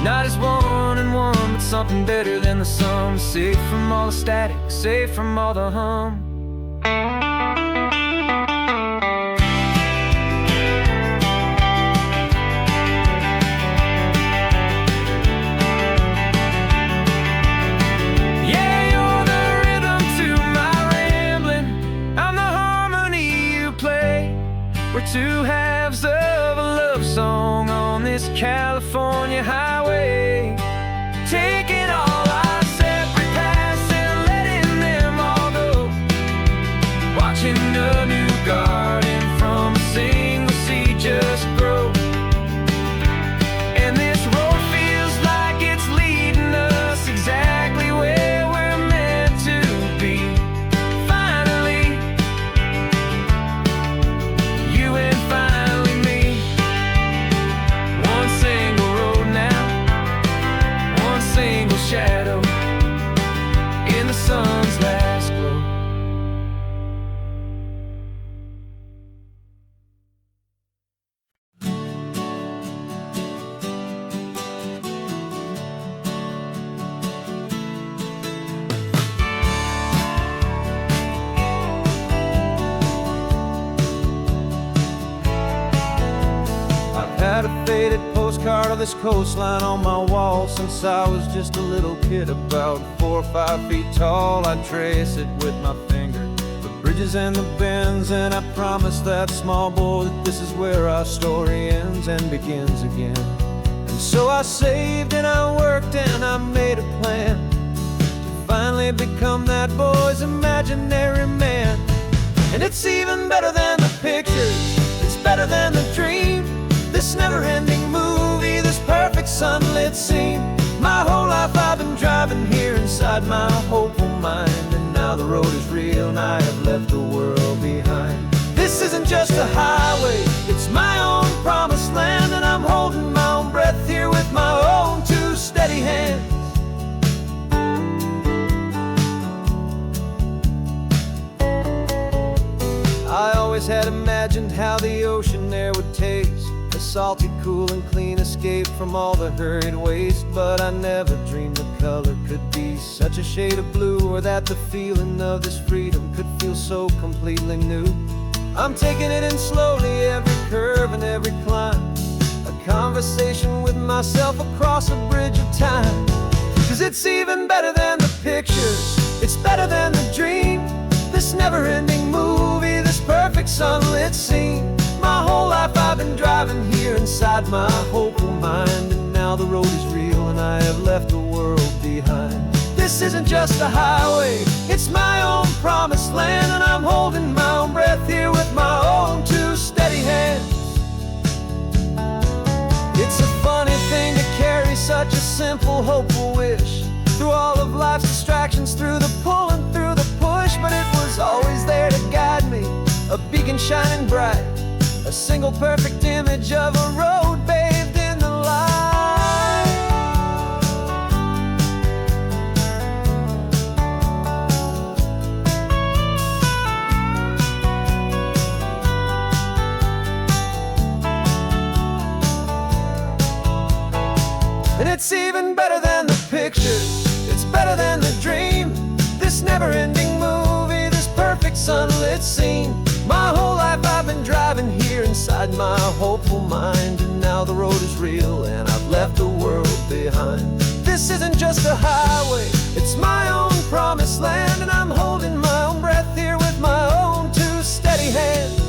Not as one and one, but something better than the sum. Safe from all the static, safe from all the hum. Yeah, you're the rhythm to my rambling, I'm the harmony you play. We're two halves of a love song on this California highway, taking all our separate paths and letting them all go, watching a new garden from a single seed just grow. And this road feels like it's leading us exactly where we're meant to be. Finally, you and finally me. One single road now, one single shadow in the sun's last glow. I've had a faded postcard of this coastline on my wall since I was just a little kid, about 4 or 5 feet tall. I trace it with my finger, the bridges and the bends, and I promise that small boy that this is where our story ends and begins again. And so I saved and I worked and I made a plan to finally become that boy's imaginary man. And it's even better than the pictures, it's better than the dream, this never-ending movie, this perfect sunlit scene. My whole life I've been driving here inside my hopeful mind, and now the road is real and I have left the world behind. This isn't just a highway, it's my own promised land, and I'm holding my own breath here with my own two steady hands. I always had imagined how the ocean there would taste, a salty, cool and clean escape from all the hurried waste. But I never dreamed the color could be such a shade of blue, or that the feeling of this freedom could feel so completely new. I'm taking it in slowly, every curve and every climb, a conversation with myself across a bridge of time. 'Cause it's even better than the pictures, it's better than the dream, this never-ending movie, this perfect sunlit scene. My whole life I've been driving here inside my hopeful mind, and now the road is real and I have left the world behind. This isn't just a highway, it's my own promised land, and I'm holding my own breath here with my own two steady hands. It's a funny thing to carry such a simple, hopeful wish through all of life's distractions, through the pull and through the push, but it was always there to guide me, a beacon shining bright, a single perfect image of a road bathed in the light. And it's even better than the pictures, it's better than the dream, this never-ending movie, this perfect sunlit scene. My whole life I've been driving here inside my hopeful mind, and now the road is real and I've left the world behind. This isn't just a highway, it's my own promised land, and I'm holding my own breath here with my own two steady hands.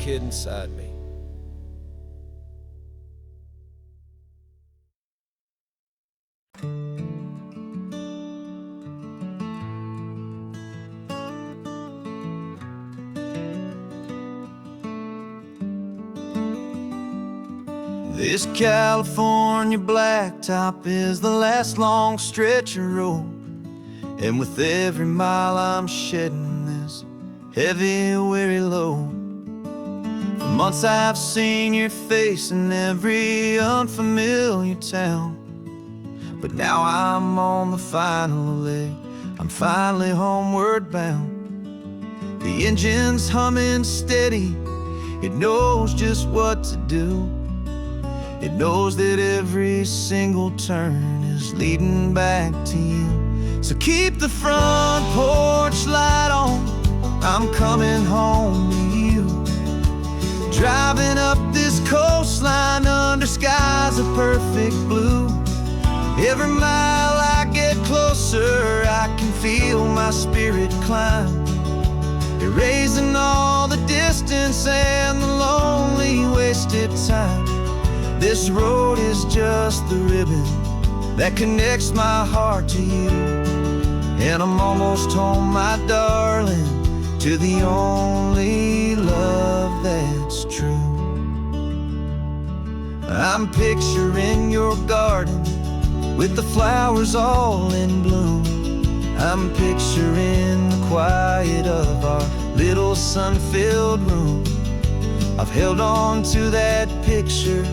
kid inside me. This California blacktop is the last long stretch of road, and with every mile I'm shedding this heavy, weary load. For months I've seen your face in every unfamiliar town, but now I'm on the final leg, I'm finally homeward bound. The engine's humming steady, it knows just what to do. It knows that every single turn is leading back to you. So keep the front porch light on, I'm coming home to you. Driving up this coastline under skies of perfect blue. Every mile I get closer, I can feel my spirit climb, erasing all the distance and the lonely wasted time. This road is just the ribbon that connects my heart to you, and I'm almost home, my darling, to the only love that's true. I'm picturing your garden with the flowers all in bloom. I'm picturing the quiet of our little sun-filled room. I've held on to that picture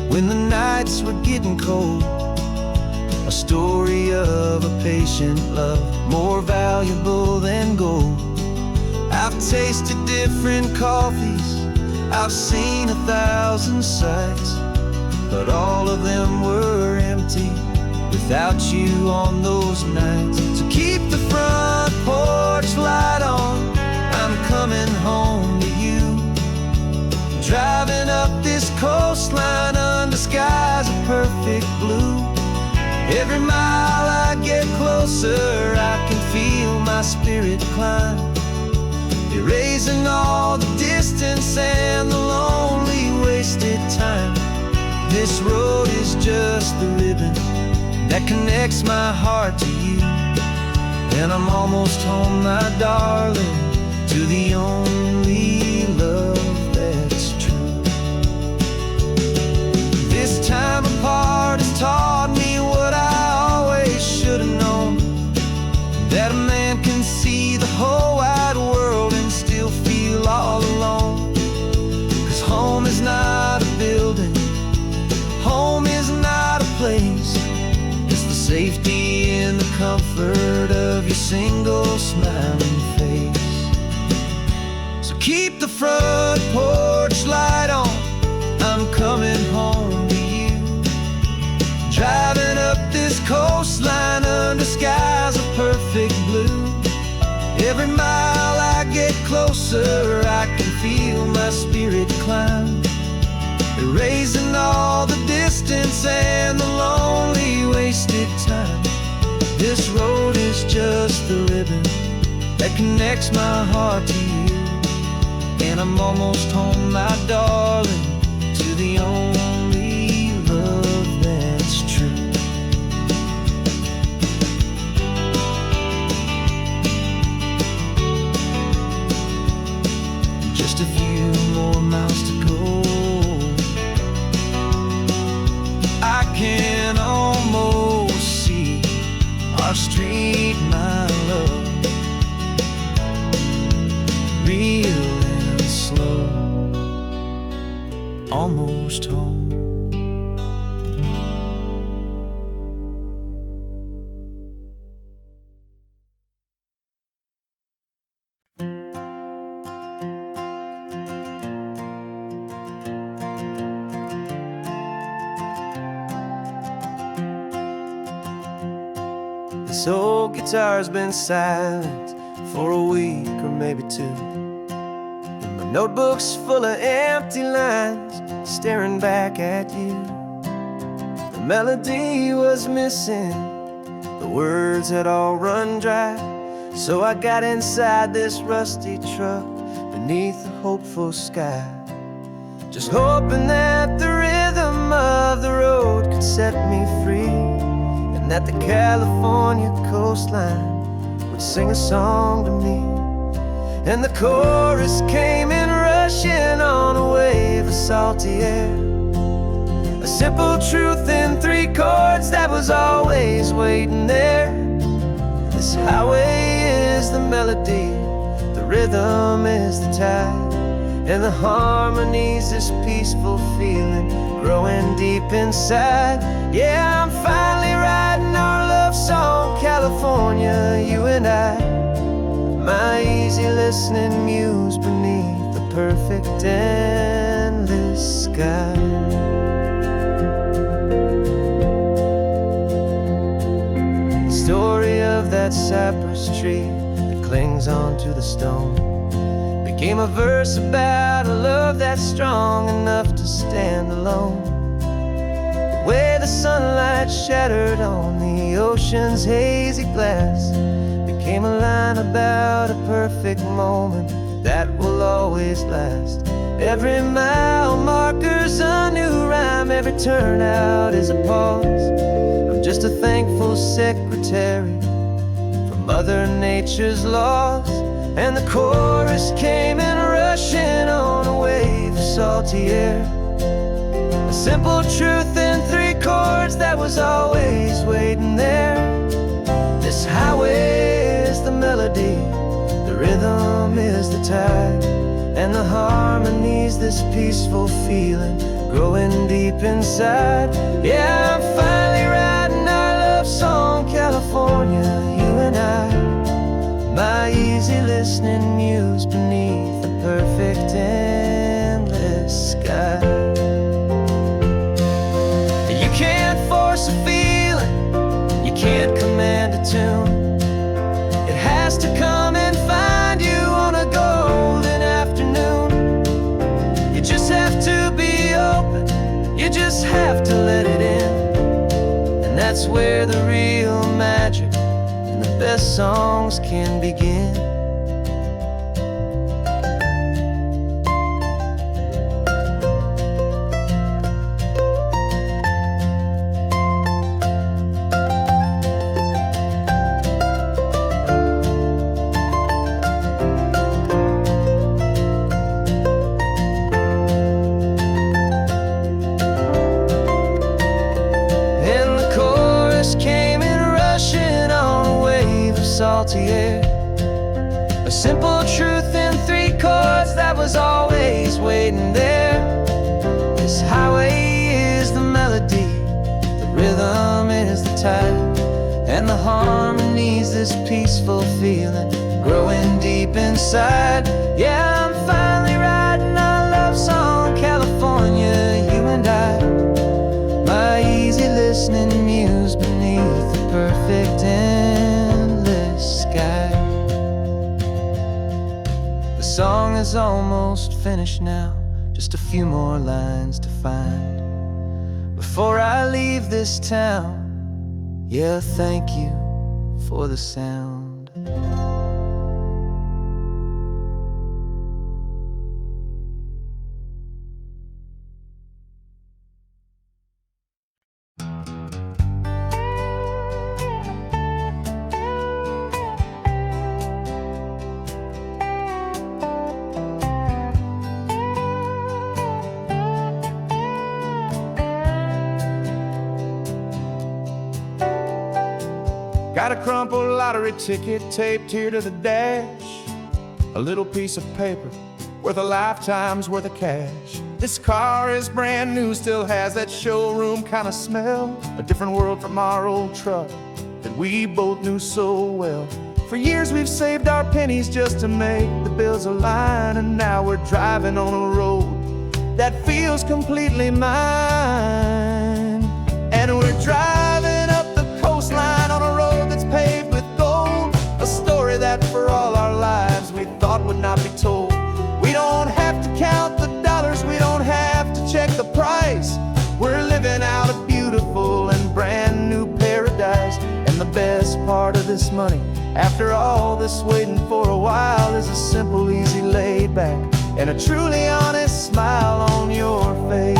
when the nights were getting cold, a story of a patient love, more valuable than gold. I've tasted different coffees, I've seen 1,000 sights, but all of them were empty without you on those nights. So keep the front porch light on, I'm coming home to you. Driving up this coastline under skies of perfect blue. Every mile I get closer, I can feel my spirit climb, erasing all the distance and the lonely wasted time. This road is just the ribbon that connects my heart to you, and I'm almost home, my darling, to the only love that's true. This time apart has taught me what I always should have known, that a man can see the whole wide world and still feel all alone. 'Cause home is not a building, home is not a place, it's the safety and the comfort of your single smiling face. So keep the front porch light on, I'm coming home to you. Driving up this coastline under skies of perfect blue. Every mile I get closer, I can feel my spirit climb, erasing all the distance and the lonely wasted time. This road is just the ribbon that connects my heart to you, and I'm almost home, my darling, to the only love that's true. Just a few more miles to go, I can almost see our street, my love, real and slow, almost home. This old guitar's been silent for a week or maybe two, and my notebook's full of empty lines staring back at you. The melody was missing, the words had all run dry, so I got inside this rusty truck beneath a hopeful sky. just hoping that the rhythm of the road could set me free, and that the California coastline would sing a song to me. And the chorus came in rushing on a wave of salty air, a simple truth in 3 chords that was always waiting there. This highway is the melody, the rhythm is the tide, and the harmony's this peaceful feeling growing deep inside. Yeah, I'm finally writing our love song, California, you and I, my easy listening muse beneath the perfect endless sky. Story of that cypress tree that clings onto the stone became a verse about a love that's strong enough to stand alone. The way the sunlight shattered on the ocean's hazy glass became a line about a perfect moment that will always last. Every mile marker's a new rhyme, every turnout is a pause. I'm just a thankful secretary for Mother Nature's laws. And the chorus came in rushing on a wave of salty air, a simple truth in 3 chords that was always waiting there. This highway is the melody, the rhythm is the tide, and the harmony's this peaceful feeling growing deep inside. Yeah, I'm finally writing our love song, California, you and I, my easy listening muse beneath the perfect endless sky. You can't force a feeling, you can't command a tune. It has to come and find you on a golden afternoon. You just have to be open, you just have to let it in, and that's where the real magic and the best songs can begin. Salty air, a simple truth in 3 chords that was always waiting there. This highway is the melody, the rhythm is the tide, and the harmony's this peaceful feeling growing deep inside. Yeah, I'm finally writing our love song, California, you and I, my easy listening muse beneath the perfect endless sky. The song is almost finished now, just a few more lines to find before I leave this town. Yeah, thank you for the sound. Got a crumpled lottery ticket taped here to the dash, a little piece of paper worth a lifetime's worth of cash. This car is brand new, still has that showroom kind of smell, a different world from our old truck that we both knew so well. For years we've saved our pennies just to make the bills align, and now we're driving on a road that feels completely mine. And we're driving up the coastline on a road that's paved with gold, a story that for all our lives we thought would not be told. We don't have to count the dollars, we don't have to check the price. We're living out a beautiful and brand new paradise. And the best part of this money, after all this waiting for a while, is a simple, easy, laid back and a truly honest smile on your face.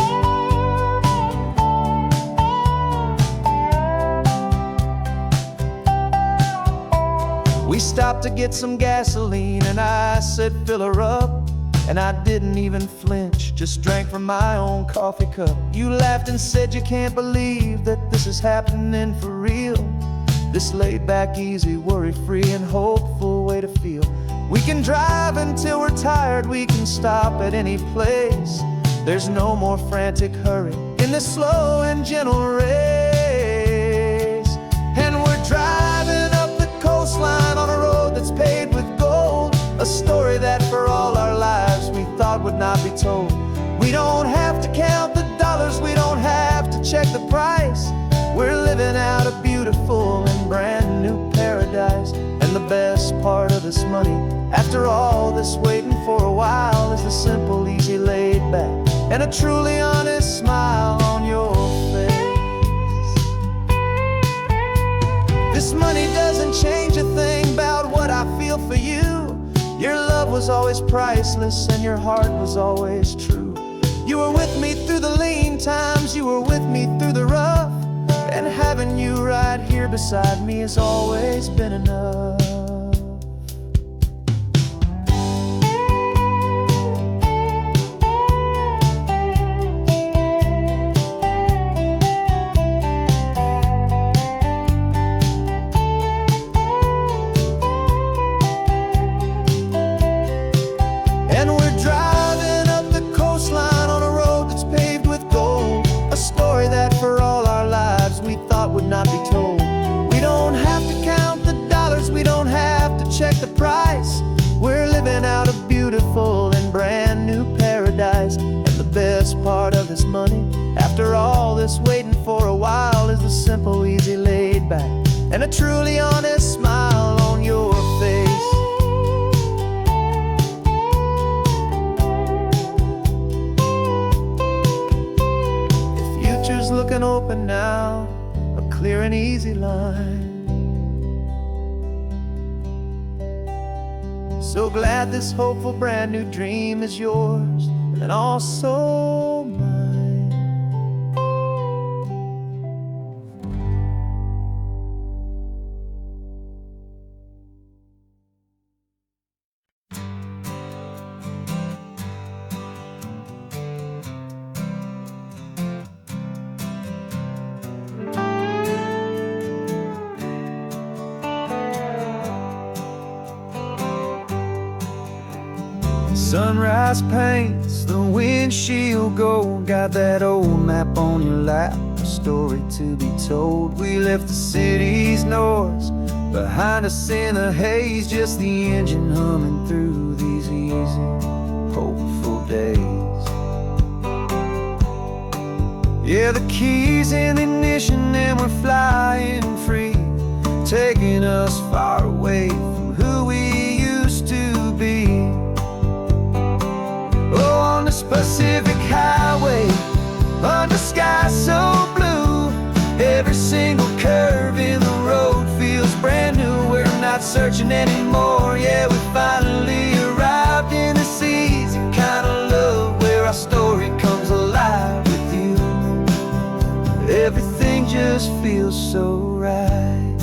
We stopped to get some gasoline and I said fill her up, and I didn't even flinch, just drank from my own coffee cup. You laughed and said you can't believe that this is happening for real. This laid back, easy, worry-free and hopeful way to feel. We can drive until we're tired, we can stop at any place. There's no more frantic hurry in this slow and gentle race. And we're driving up the coastline on a road that's paved with gold, a story that for all our lives we thought would not be told. We don't have to count the dollars, we don't have to check the price. We're living out a beautiful and brand new paradise. And the best part of this money, after all this waiting for a while, is the simple, easy, laid back, and a truly honest smile on your face. This money doesn't change a thing about what I feel for you. Your love was always priceless and your heart was always true. You were with me through the lean times, you were with me through the rough, and having you right here beside me has always been enough. And we're driving up the coastline on a road that's paved with gold, a story that for all our lives we thought would not be told. We don't have to count the dollars, we don't have to check the price. We're living out a beautiful and brand new paradise. And the best part of this money, after all this waiting for a while, is the simple, easy, laid back, and a truly honest smile on your face. Looking open now, a clear and easy line. So glad this hopeful brand new dream is yours and also mine. Sunrise paints the windshield gold. Got that old map on your lap, a story to be told. We left the city's noise behind us in the haze, just the engine humming through these easy, hopeful days. Yeah, the keys in the ignition and we're flying free, taking us far away from who we used to be. Oh, on this Pacific highway, under sky so blue, every single curve in the road feels brand new. We're not searching anymore, yeah, we finally arrived in this easy kind of love, where our story comes alive with you. Everything just feels so right.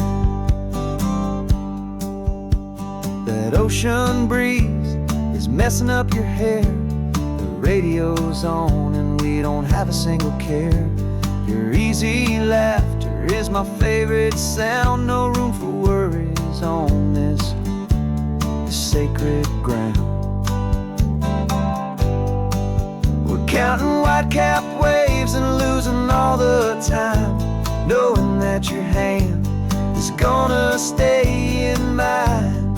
That ocean breeze is messing up your hair, radio's on and we don't have a single care. Your easy laughter is my favorite sound. No room for worries on this sacred ground. We're counting white-capped waves and losing all the time, knowing that your hand is gonna stay in mine.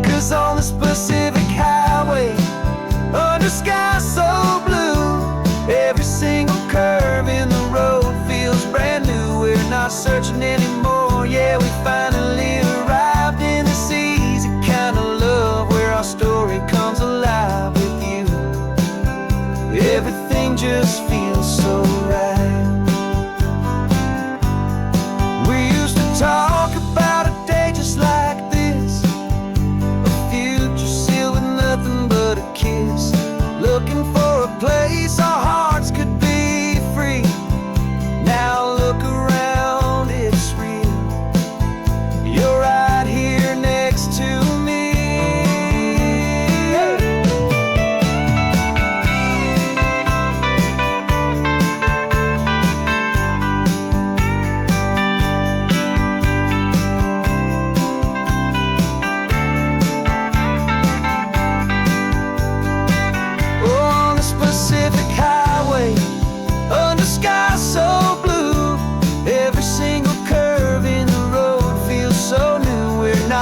'Cause on this Pacific highway, under sky so blue, every single curve in the road feels brand new. We're not searching anymore, yeah, we finally arrived in this easy kind of love, where our story comes alive with you. Everything just feels so right. We used to talk about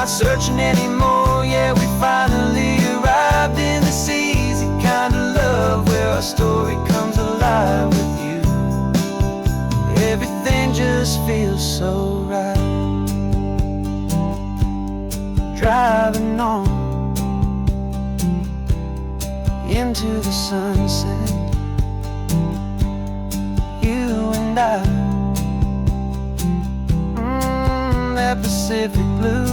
not searching anymore. Yeah, we finally arrived in this easy kind of love, where our story comes alive with you. Everything just feels so right. Driving on into the sunset, you and I, that Pacific blue.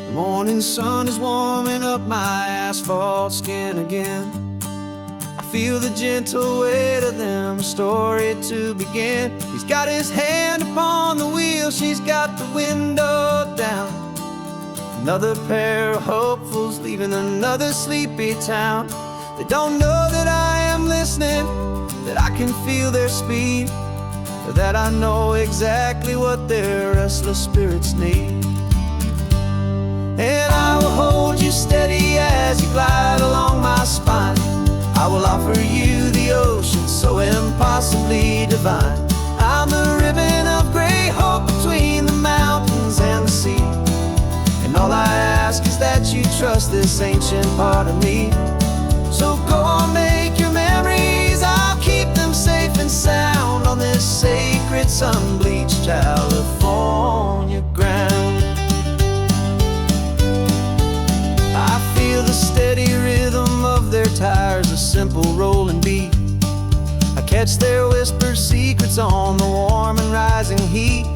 The morning sun is warming up my asphalt skin again. I feel the gentle weight of them, story to begin. He's got his hand upon the wheel, she's got the window down. Another pair of hopefuls leaving another sleepy town. They don't know that I am listening, that I can feel their speed, or that I know exactly what their restless spirits need. And I will hold you steady as you glide along my spine. I will offer you the ocean so impossibly divine. I'm the ribbon of gray hope between the mountains and the sea. And all I ask is that you trust this ancient part of me. So go on, make your memories, I'll keep them safe and sound on this sacred sun-bleached California ground. The steady rhythm of their tires, a simple rolling beat. I catch their whispered secrets on the warm and rising heat.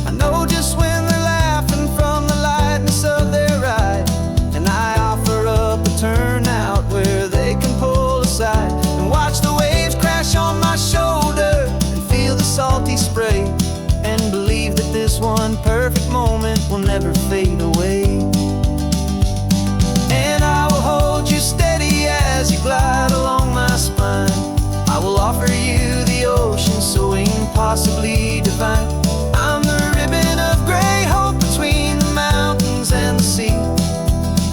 I know just when they're laughing from the lightness of their ride, and I offer up a turnout where they can pull aside and watch the waves crash on my shoulder and feel the salty spray, and believe that this one perfect moment will never fade away. Hold you steady as you glide along my spine. I will offer you the ocean so impossibly divine. I'm the ribbon of gray hope between the mountains and the sea.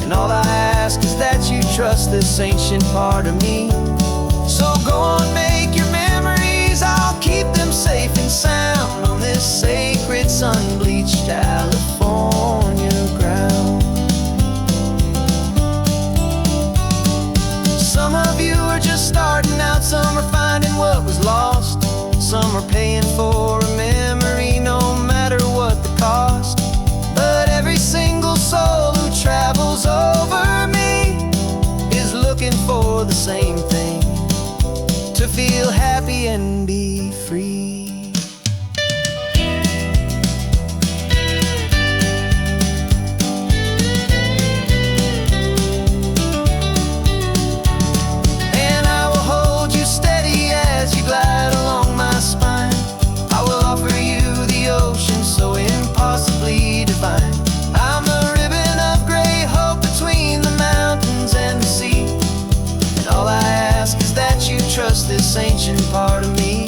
And all I ask is that you trust this ancient part of me. So go on, make your memories, I'll keep them safe and sound on this sacred sun-bleached California ground. Some of you are just starting out, some are finding what was lost, some are paying for a memory no matter what the cost. But every single soul who travels over me is looking for the same thing, to feel happy and be free. Glide along my spine. I will offer you the ocean so impossibly divine. I'm the ribbon of gray hope between the mountains and the sea. And all I ask is that you trust this ancient part of me.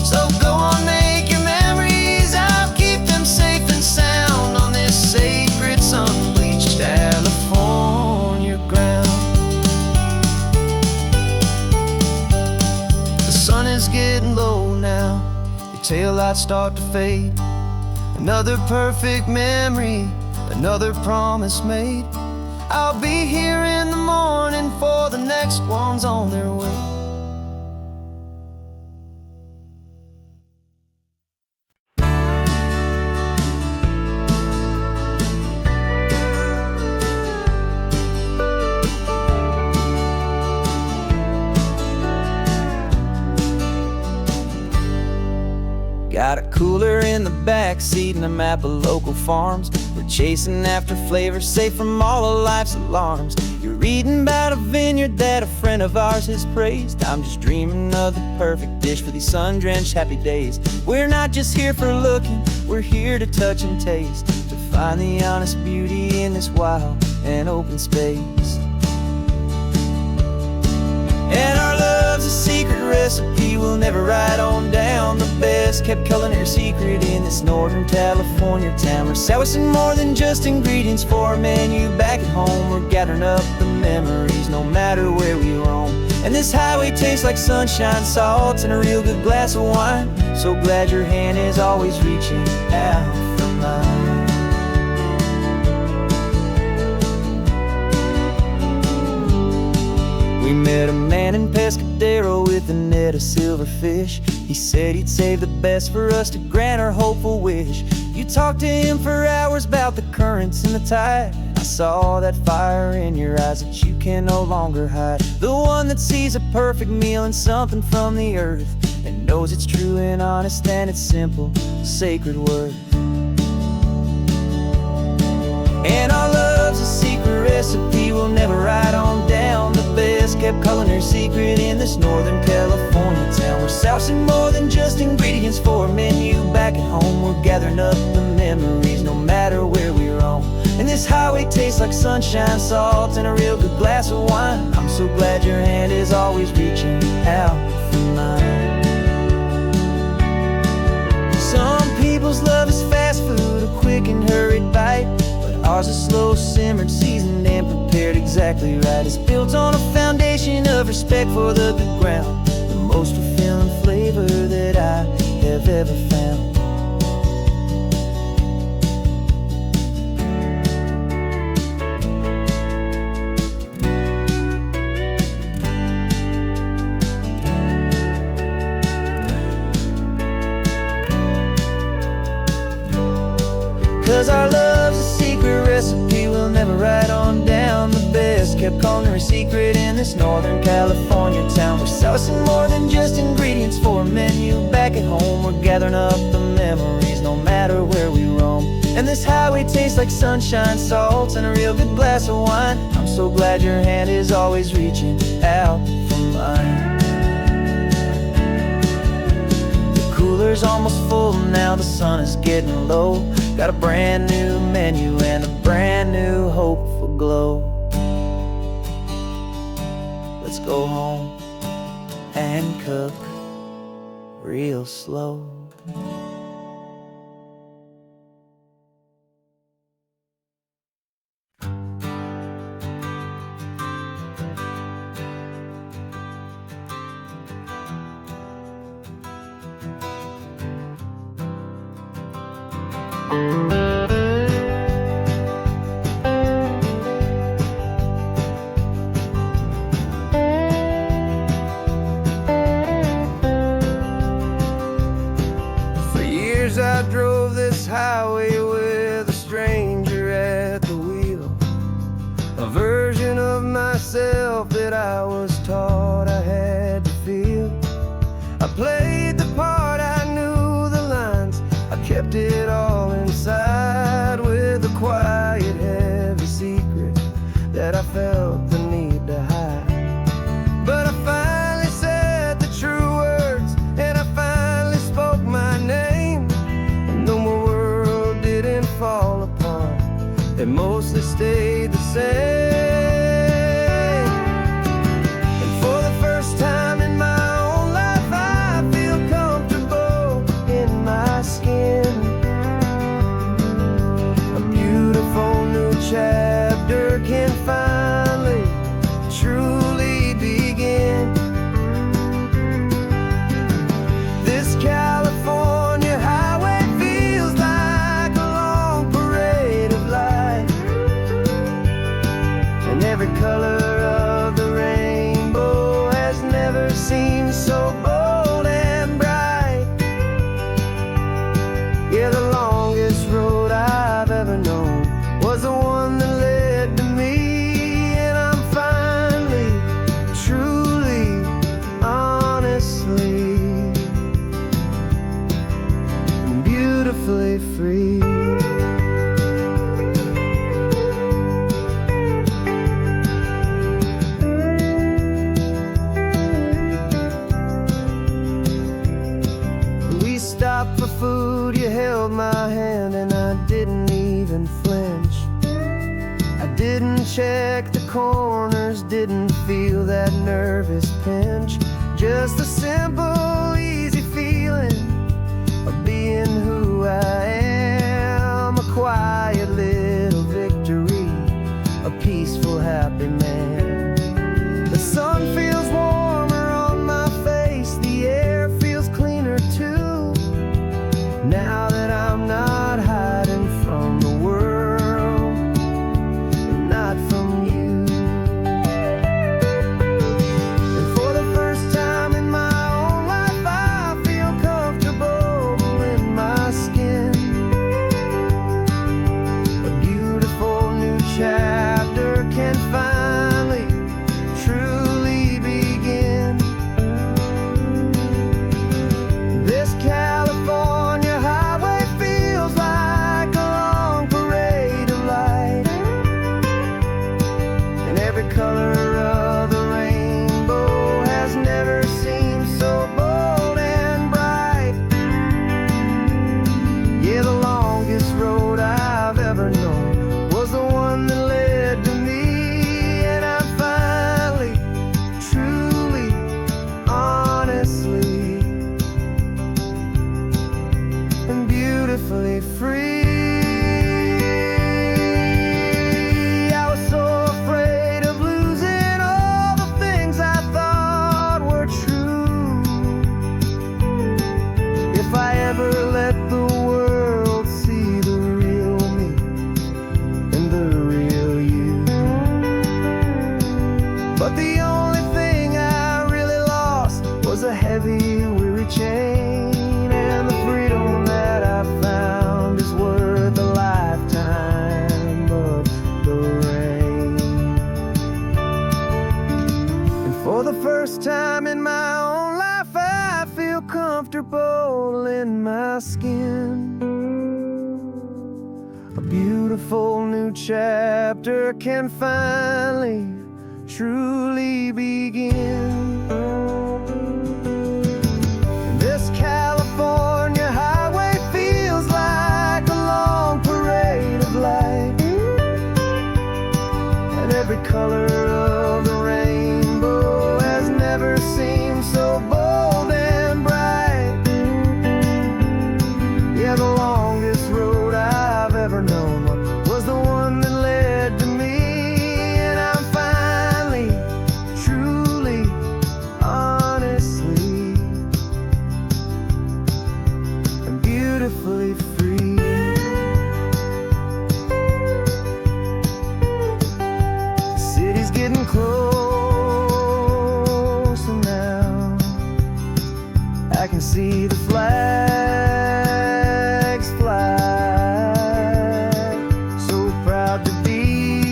So go on, make your memories, I'll keep them safe and sound on this sacred sun-bleached California ground. The sun is getting low now, your taillights start to fade. Another perfect memory, another promise made. I'll be here in the morning for the next ones on their way. Got a cooler in the back seat and a map of local farms. We're chasing after flavors safe from all of life's alarms. You're reading about a vineyard that a friend of ours has praised. I'm just dreaming of the perfect dish for these sun-drenched happy days. We're not just here for looking, we're here to touch and taste, to find the honest beauty in this wild and open space. And our love's a secret recipe we'll never ride on down. The best kept culinary secret in this Northern California town, where sour's more than just ingredients for a menu. Back at home, we're gathering up the memories, no matter where we roam. And this highway tastes like sunshine, salt, and a real good glass of wine. So glad your hand is always reaching out for mine. We met a man in Pescadero with a net of silverfish. He said he'd save the best for us to grant our hopeful wish. You talked to him for hours about the currents and the tide. I saw that fire in your eyes that you can no longer hide. The one that sees a perfect meal in something from the earth, and knows it's true and honest and it's simple, sacred worth. And our love's a secret recipe we'll never write on down. The best kept culinary secret in this Northern California town, where sour's more than just ingredients for a menu. Back at home, we're gathering up the memories, no matter where we roam. And this highway tastes like sunshine, salt, and a real good glass of wine. I'm so glad your hand is always reaching out for mine. Some people's love is fast food, a quick and hurried bite, but ours is slow simmered, seasoned, and prepared exactly right. It's built on a foundation of respect for the good ground, the most fulfilling flavor that I have ever found. 'Cause our love's a secret recipe we'll never write on down. The best kept culinary secret in this Northern California town, where sour's more than just ingredients for a menu. Back at home, we're gathering up the memories, no matter where we roam. And this highway tastes like sunshine, salt, and a real good glass of wine. I'm so glad your hand is always reaching out for mine. The cooler's almost full now, the sun is getting low. Got a brand new menu and a brand new hopeful glow. Let's go home and cook real slow. For years I drove this highway with a stranger at the wheel, a version of myself that I was taught I had to feel. I played the part, I knew the lines, I kept it all inside, with a quiet, heavy secret that I felt the need to hide. But I finally said the true words, and I finally spoke my name. And though my world didn't fall apart, it mostly stayed the same. And for the first time in my own life, I feel comfortable in my skin. A beautiful new chapter can finally truly begin. This California highway feels like a long parade of light, and every color of the rainbow has never seemed so bold and bright. Yeah, the longest road I've ever known was the one that led to me, and I'm finally, truly, honestly, beautifully free. We stopped for food, you held my hand, and I didn't even flinch. I didn't check the corners, didn't feel that nervous pinch. Just a simple, easy feeling of being who I am. A quiet little victory, a peaceful, happy man. The sun feels warmer on my face, the air feels cleaner too. Now that I'm not hiding from the world, and not from you. And for the first time in my own life, I feel comfortable in my skin. A beautiful new chapter can finally, truly begin. This California highway feels like a long parade of light, and every color of the rainbow has never seemed so bold and bright. Yeah, the longest road I've ever known was the one that led to me, and I'm finally, truly, honestly, and beautifully free. I was so afraid of losing all the things I thought were true. If I ever let the world see the real me and the real you. But the only thing I really lost was a heavy, weary chain, and the freedom that I found is worth a lifetime of the rain. And for the first time in my own life, I feel comfortable in my skin. A beautiful new chapter can finally, truly begin. This California highway feels like a long parade of light, and every color of the rainbow has never seemed so bold and bright. Yeah, the longest road I've ever known was the one that led to me, and I'm finally, truly, honestly, and beautifully free. The city's getting closer now. I can see the flags fly. So proud to be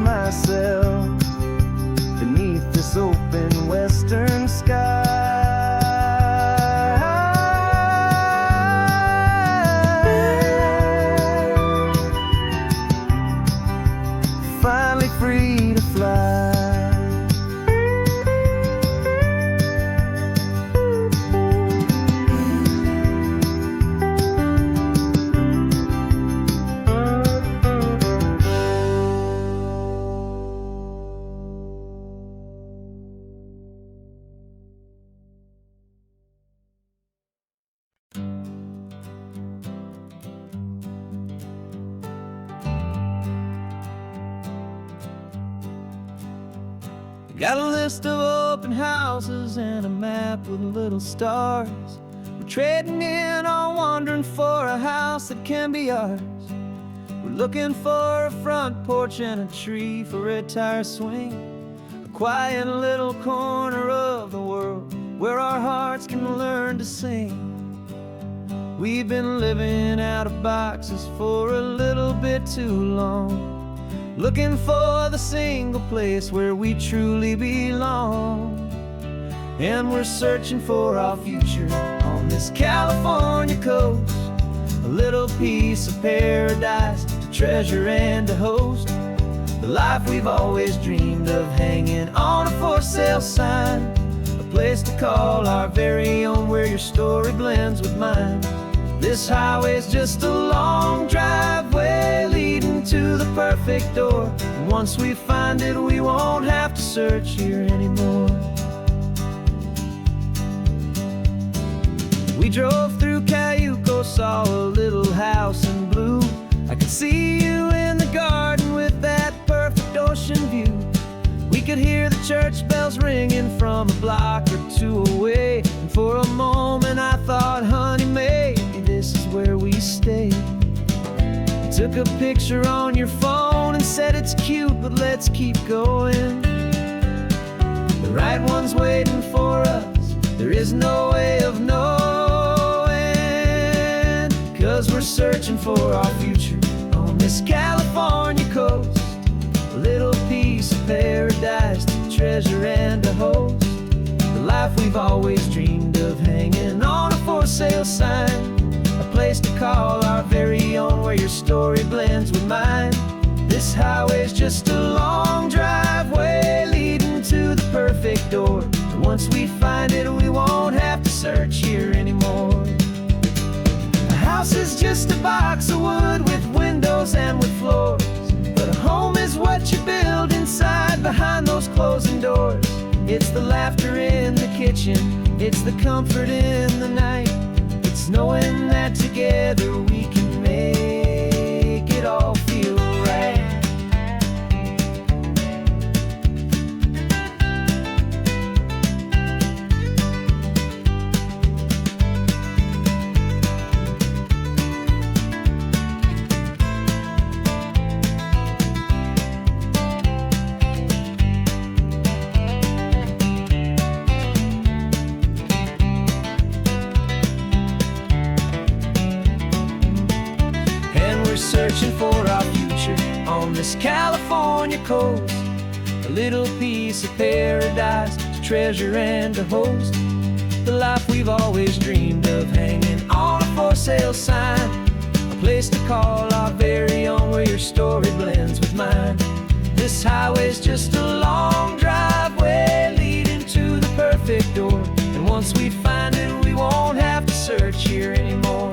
myself beneath this open western sky. Finally free to fly. Got a list of open houses and a map with little stars. We're trading in or wandering for a house that can be ours. We're looking for a front porch and a tree for a tire swing. A quiet little corner of the world where our hearts can learn to sing. We've been living out of boxes for a little bit too long, looking for the single place where we truly belong. And we're searching for our future on this California coast, a little piece of paradise to treasure and to host. The life we've always dreamed of, hanging on a for sale sign, a place to call our very own, where your story blends with mine. This highway's just a long driveway leading to the perfect door. And once we find it, we won't have to search here anymore. We drove through Cayuco, saw a little house in blue. I could see you in the garden with that perfect ocean view. We could hear the church bells ringing from a block or two away. And for a moment I thought, honey, maybe this is where we stay. Took a picture on your phone and said it's cute, but let's keep going. The right one's waiting for us, there is no way of knowing. 'Cause we're searching for our future on this California coast. A little piece of paradise to treasure and to host. The life we've always dreamed of, hanging on a for sale sign. A place to call our very own, where your story blends with mine. This highway's just a long driveway leading to the perfect door. And once we find it, we won't have to search here anymore. A house is just a box of wood with windows and with floors. But a home is what you build inside, behind those closing doors. It's the laughter in the kitchen, it's the comfort in the night. It's knowing that together we can make it all feel right. Searching for our future on this California coast. A little piece of paradise to treasure and to host. The life we've always dreamed of, hanging on a for sale sign. A place to call our very own, where your story blends with mine. This highway's just a long driveway leading to the perfect door. And once we find it, we won't have to search here anymore.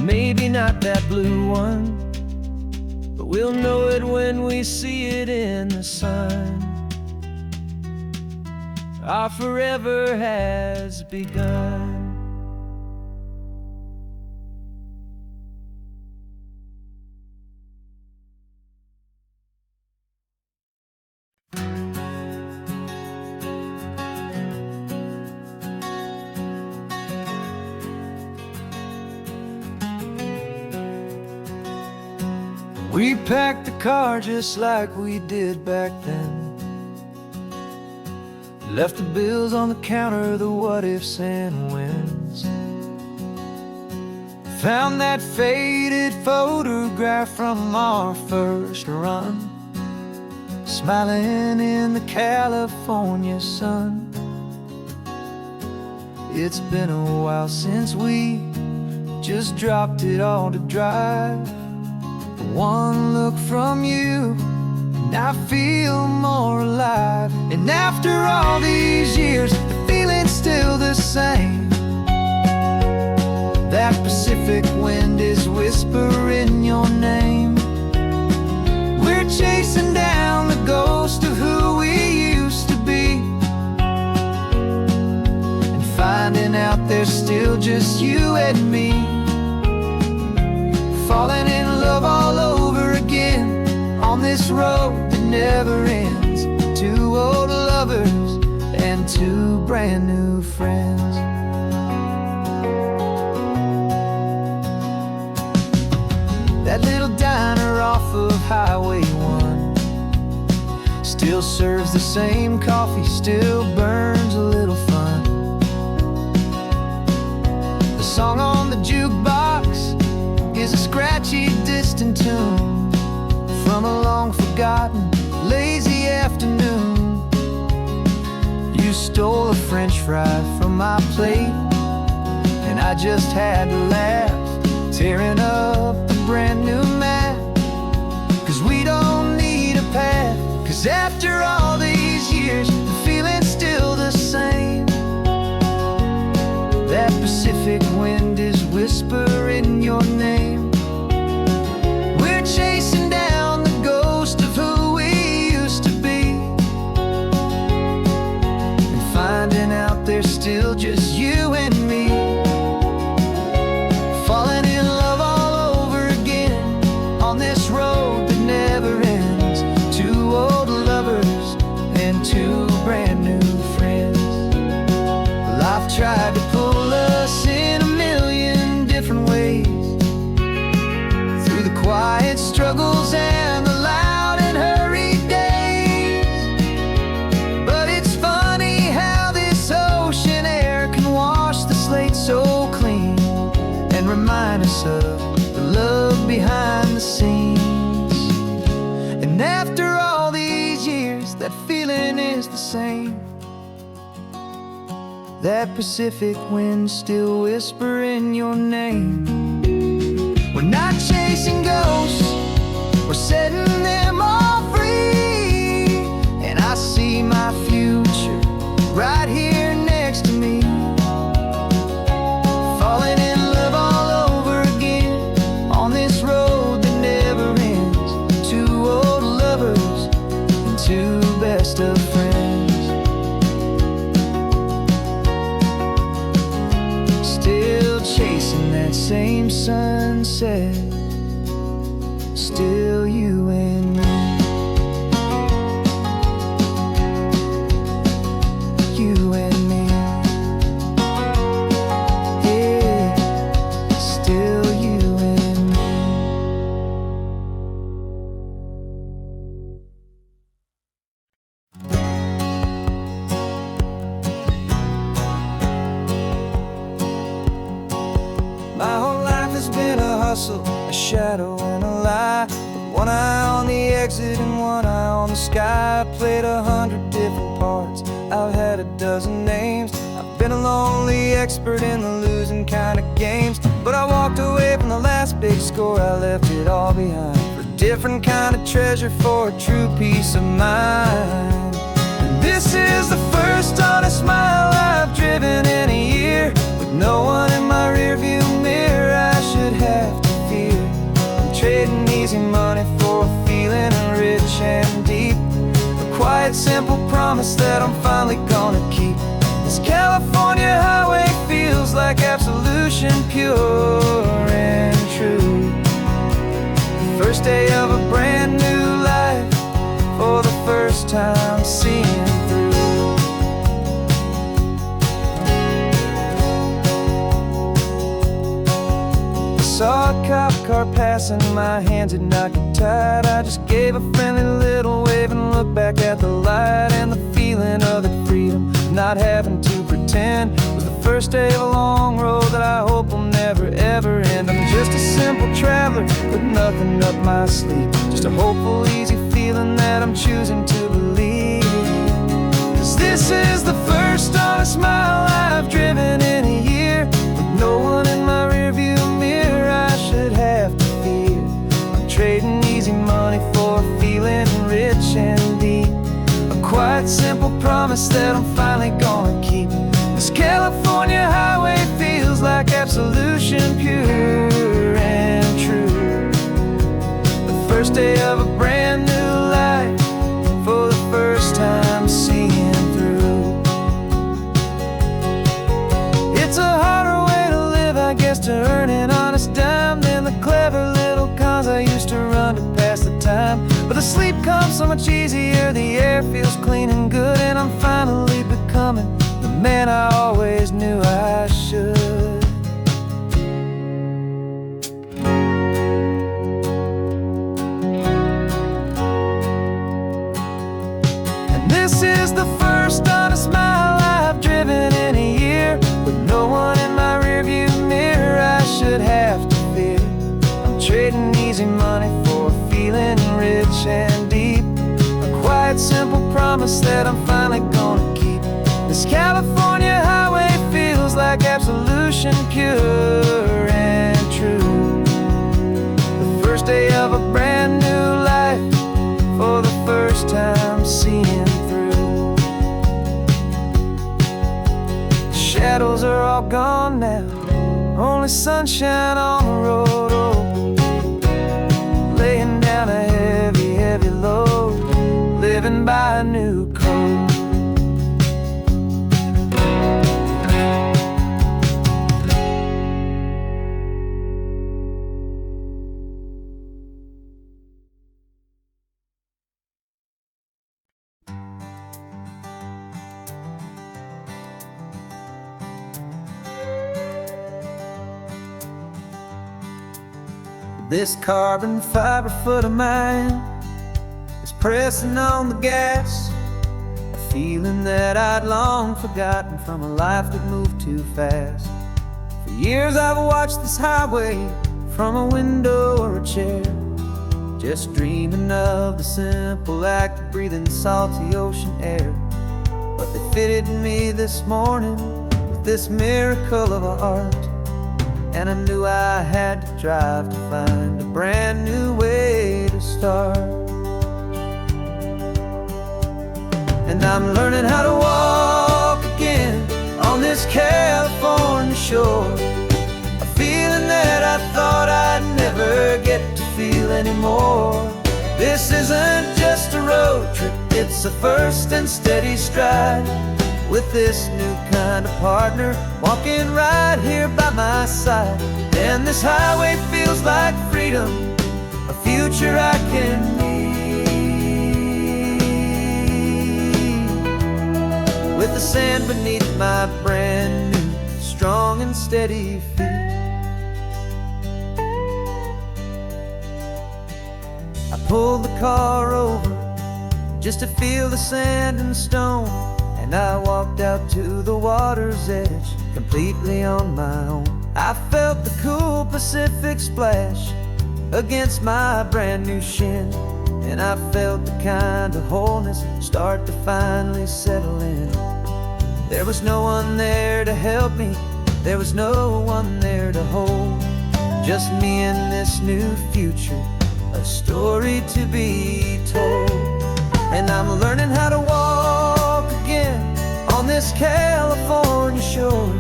Maybe not that blue one, but we'll know it when we see it in the sun. Our forever has begun. We packed the car just like we did back then. Left the bills on the counter, the what ifs and whens. Found that faded photograph from our first run, smiling in the California sun. It's been a while since we just dropped it all to drive. One look from you and I feel more alive. And after all these years, the feeling's still the same. That Pacific wind is whispering your name. We're chasing down the ghost of who we used to be, and finding out there's still just you and me. Falling in love all over again on this road that never ends. Two old lovers and two brand new friends. That little diner off of Highway 1 still serves the same coffee, still burns a little fun. The song on the jukebox is a scratchy, distant tune from a long-forgotten, lazy afternoon. You stole a French fry from my plate, and I just had to laugh, tearing up the brand new map. 'Cause we don't need a path, 'cause after all these years, the feeling's still the same. That Pacific wind is whispering your name. We're chasing down the ghost of who we used to be, and finding out there's still just remind us of the love behind the scenes. And after all these years, that feeling is the same. That Pacific wind still whispering your name. We're not chasing ghosts, we're setting them all free. And I see my future right here next to me, falling in love all over again on this road that never ends. Two old lovers and two best of friends, still chasing that same sunset, still you and me. You and me, yeah, still you and me. My whole life has been a hustle, a shadow and a lie, with one eye on the exit and one eye on the sky. I played 100 different parts, I've had a dozen names. I've been a lonely expert in the losing kind of games, but I walked away from the last big score. I left it all behind for a different kind of treasure, for a true peace of mind. And this is the first honest mile I've driven in a year, with no one in my rearview mirror I should have to fear. I'm trading easy money for a feeling rich and deep, a quiet, simple promise that I'm finally gonna keep. This California highway feels like absolution, pure and true. The first day of a brand new life, for the first time seeing through. I saw a cop car passing, my hands had not get tied. I just gave a friendly little wave and looked back at the light. And the feeling of the freedom, not having to pretend, was the first day of a long road that I hope will never ever end. I'm just a simple traveler with nothing up my sleeve, just a hopeful, easy feeling that I'm choosing to believe. 'Cause this is the first honest mile I've driven in a year, with no one in my rearview mirror I should have to fear. I'm trading easy money for a feeling rich and deep, a quiet, simple promise that I'm finally gonna keep. This California highway feels like absolution, pure and true. The first day of a brand new life, for the first time seeing through. It's a harder way to live, I guess, to earn an honest dime than the clever little cons I used to run to pass the time. But the sleep comes so much easier, the air feels clean and good, and I'm finally becoming the man I always knew I should. And this is the first honest mile I've driven in a year, with no one in my rearview mirror I should have to fear. I'm trading easy money for a feeling rich and deep, a quiet, simple promise that I'm finally gonna keep. This California highway feels like absolution, pure and true. The first day of a brand new life, for the first time seeing through. The shadows are all gone now, only sunshine on the road. Oh, laying down a heavy, heavy load, living by a new code. This carbon fiber foot of mine is pressing on the gas, a feeling that I'd long forgotten from a life that moved too fast. For years I've watched this highway from a window or a chair, just dreaming of the simple act of breathing salty ocean air. But they fitted me this morning with this miracle of art, and I knew I had to drive to find a brand new way to start. And I'm learning how to walk again on this California shore, a feeling that I thought I'd never get to feel anymore. This isn't just a road trip, it's a first and steady stride, with this new kind of partner walking right here by my side. And this highway feels like freedom, a future I can need, with the sand beneath my brand new, strong and steady feet. I pulled the car over just to feel the sand and stone, and I walked out to the water's edge completely on my own. I felt the cool Pacific splash against my brand new shin, and I felt the kind of wholeness start to finally settle in. There was no one there to help me, there was no one there to hold, just me and this new future, a story to be told. And I'm learning how to walk again on this California shore,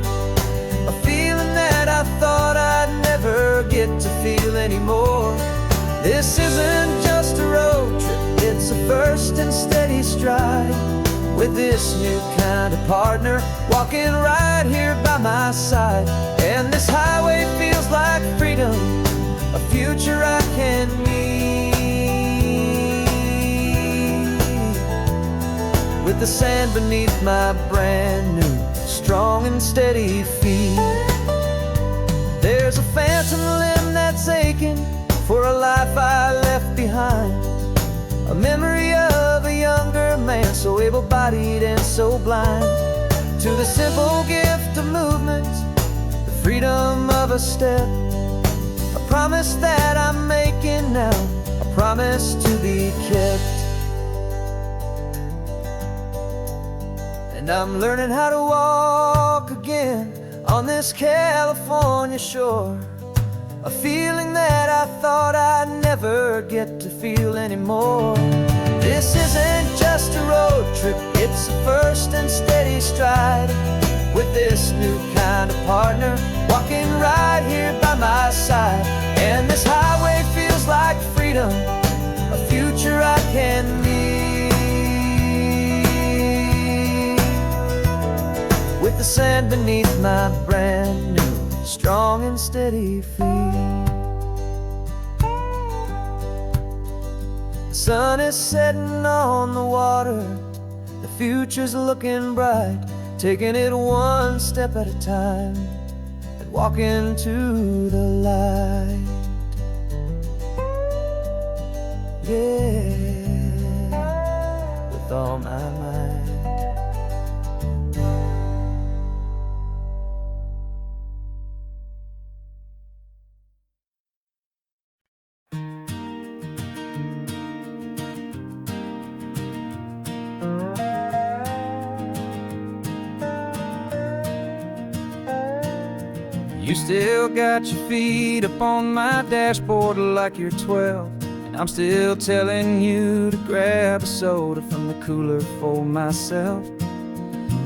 a feeling that I thought I'd never get to feel anymore. This isn't just a road trip, it's a first and steady stride, with this new kind of partner walking right here by my side. And this highway feels like freedom, a future I can need, with the sand beneath my brand new, strong and steady feet. There's a phantom limb that's aching for a life I left behind, a memory of a younger man, so able-bodied and so blind, to the simple gift of movement, the freedom of a step, a promise that I'm making now, a promise to be kept. And I'm learning how to walk again on this California shore, a feeling that I thought I'd never get to feel anymore. This isn't just a road trip, it's a first and steady stride, with this new kind of partner walking right here by my side. And this highway feels like freedom, a future I can need, with the sand beneath my brand new, strong and steady feet. The sun is setting on the water, the future's looking bright, taking it one step at a time and walking to the light. Yeah, with all my might. You still got your feet up on my dashboard like you're 12, and I'm still telling you to grab a soda from the cooler for myself.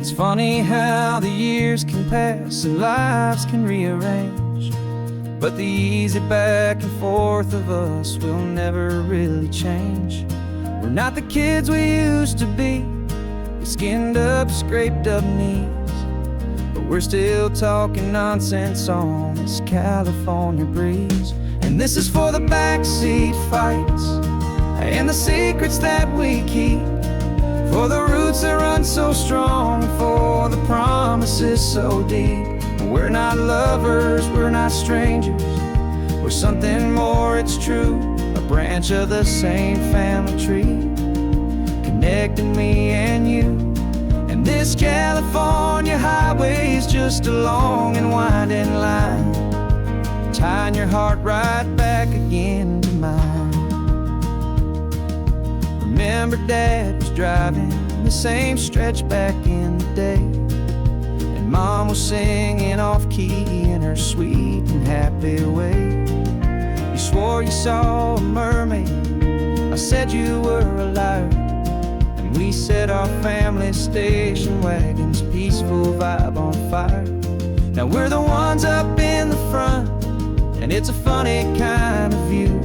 It's funny how the years can pass and lives can rearrange, but the easy back and forth of us will never really change. We're not the kids we used to be, with skinned up, scraped up knees, but we're still talking nonsense on this California breeze. And this is for the backseat fights and the secrets that we keep, for the roots that run so strong, for the promises so deep. We're not lovers, we're not strangers, we're something more, it's true, a branch of the same family tree, connecting me and you. And This California highway's just a long and winding line, tying your heart right back again to mine. Remember Dad was driving the same stretch back in the day, and Mom was singing off-key in her sweet and happy way. You swore you saw a mermaid, I said you were a liar, and we set our family station wagon's peaceful vibe on fire. Now we're the ones up in the front, and it's a funny kind of view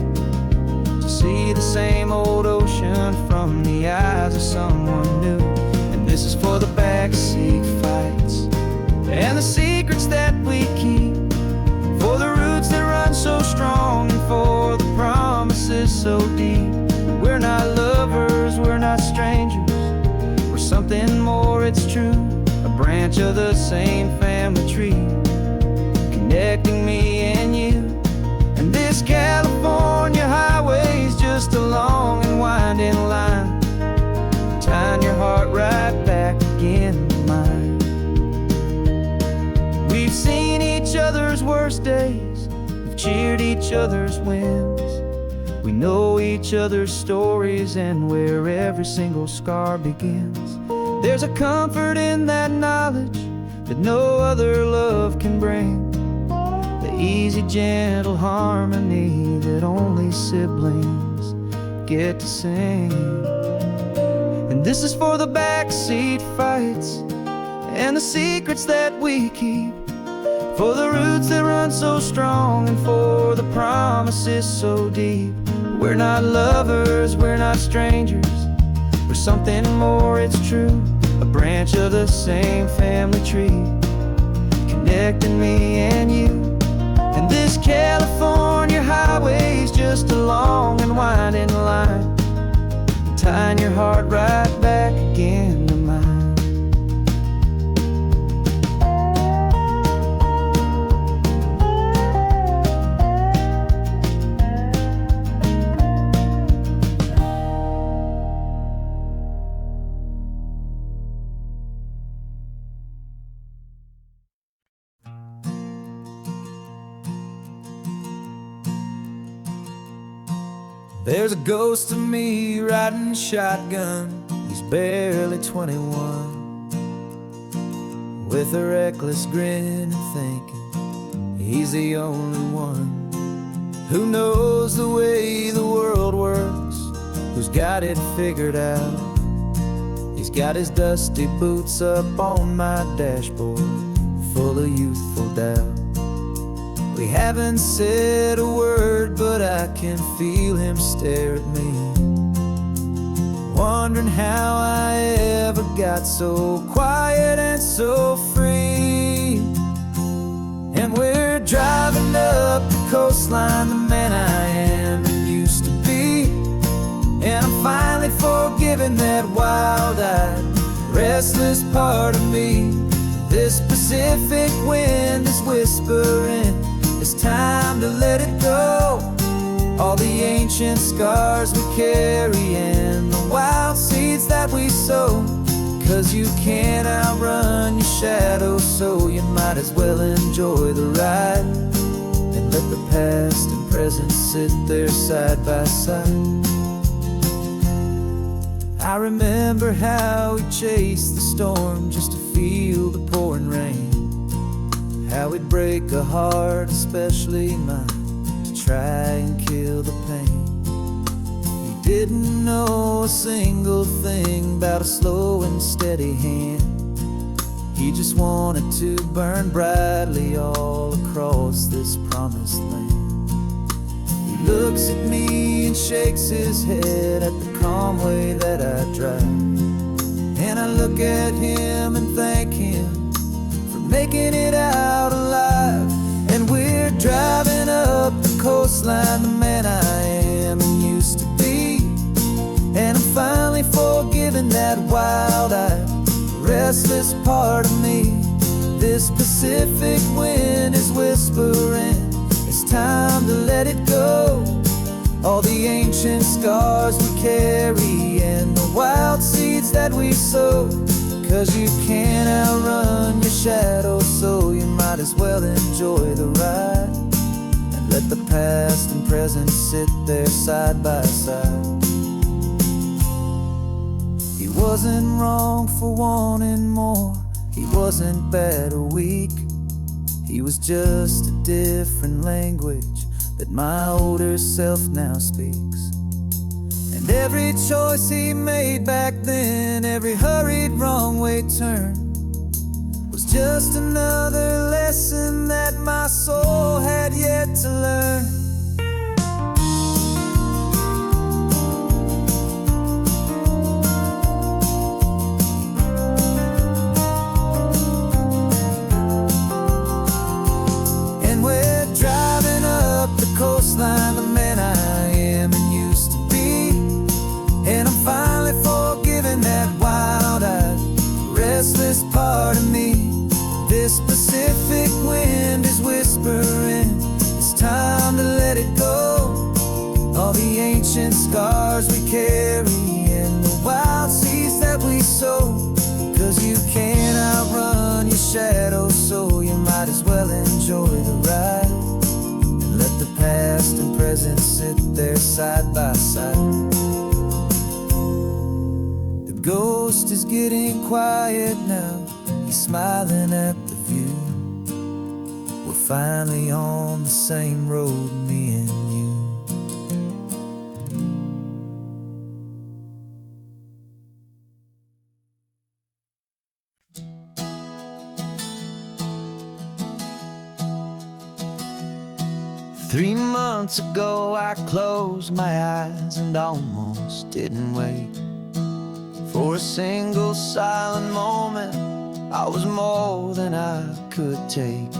to see the same old ocean from the eyes of someone new. And this is for the backseat fights and the secrets that we keep, for the roots that run so strong and for the promises so deep. We're not lovers, we're not strangers, we're something more, it's true. A branch of the same family tree, connecting me and you. And this California highway's just a long and winding line, tying your heart right back again to mine. We've seen each other's worst days, we've cheered each other's wins. We know each other's stories and where every single scar begins. There's a comfort in that knowledge that no other love can bring, the easy, gentle harmony that only siblings get to sing. And this is for the backseat fights and the secrets that we keep, for the roots that run so strong and for the promises so deep. We're not lovers, we're not strangers, we're something more, it's true. A branch of the same family tree, connecting me and you. And this California highway's just a long and winding line, tying your heart right back again to mine. There's a ghost of me riding shotgun, he's barely 21, with a reckless grin and thinking he's the only one who knows the way the world works, who's got it figured out. He's got his dusty boots up on my dashboard, full of youthful doubt. We haven't said a word, but I can feel him stare at me, wondering how I ever got so quiet and so free. And we're driving up the coastline, the man I am and used to be, and I'm finally forgiving that wild-eyed, restless part of me. This Pacific wind is whispering, it's time to let it go. All the ancient scars we carry and the wild seeds that we sow, 'cause you can't outrun your shadow, so you might as well enjoy the ride and let the past and present sit there side by side. I remember how we chased the storm just to feel the pouring rain, how we'd break a heart, especially mine, to try and kill the pain. We didn't know a single thing about a slow and steady hand. He just wanted to burn brightly all across this promised land. He looks at me and shakes his head at the calm way that I drive, and I look at him and thank him making it out alive. And we're driving up the coastline, the man I am and used to be, and I'm finally forgiving that wild-eyed, restless part of me. This Pacific wind is whispering, it's time to let it go. All the ancient scars we carry and the wild seeds that we sow, 'Cause you can't outrun your shadow, so you might as well enjoy the ride and let the past and present sit there side by side. He wasn't wrong for wanting more, he wasn't bad or weak. He was just a different language that my older self now speaks. And every choice he made back then, every hurried wrong way turn, was just another lesson that my soul had yet to learn. And we're driving up the coastline, the man I am and used to be. And I'm finally forgiving that wild-eyed, restless part of me. This Pacific wind is whispering, it's time to let it go. All the ancient scars we carry and the wild seeds that we sow. 'Cause you can't outrun your shadow, so you might as well enjoy the ride and let the past and present sit there side by side. The ghost is getting quiet now, he's smiling at the view. We're finally on the same road, me and you. Three months ago I closed my eyes and almost didn't wait for a single silent moment. I was more than I could take.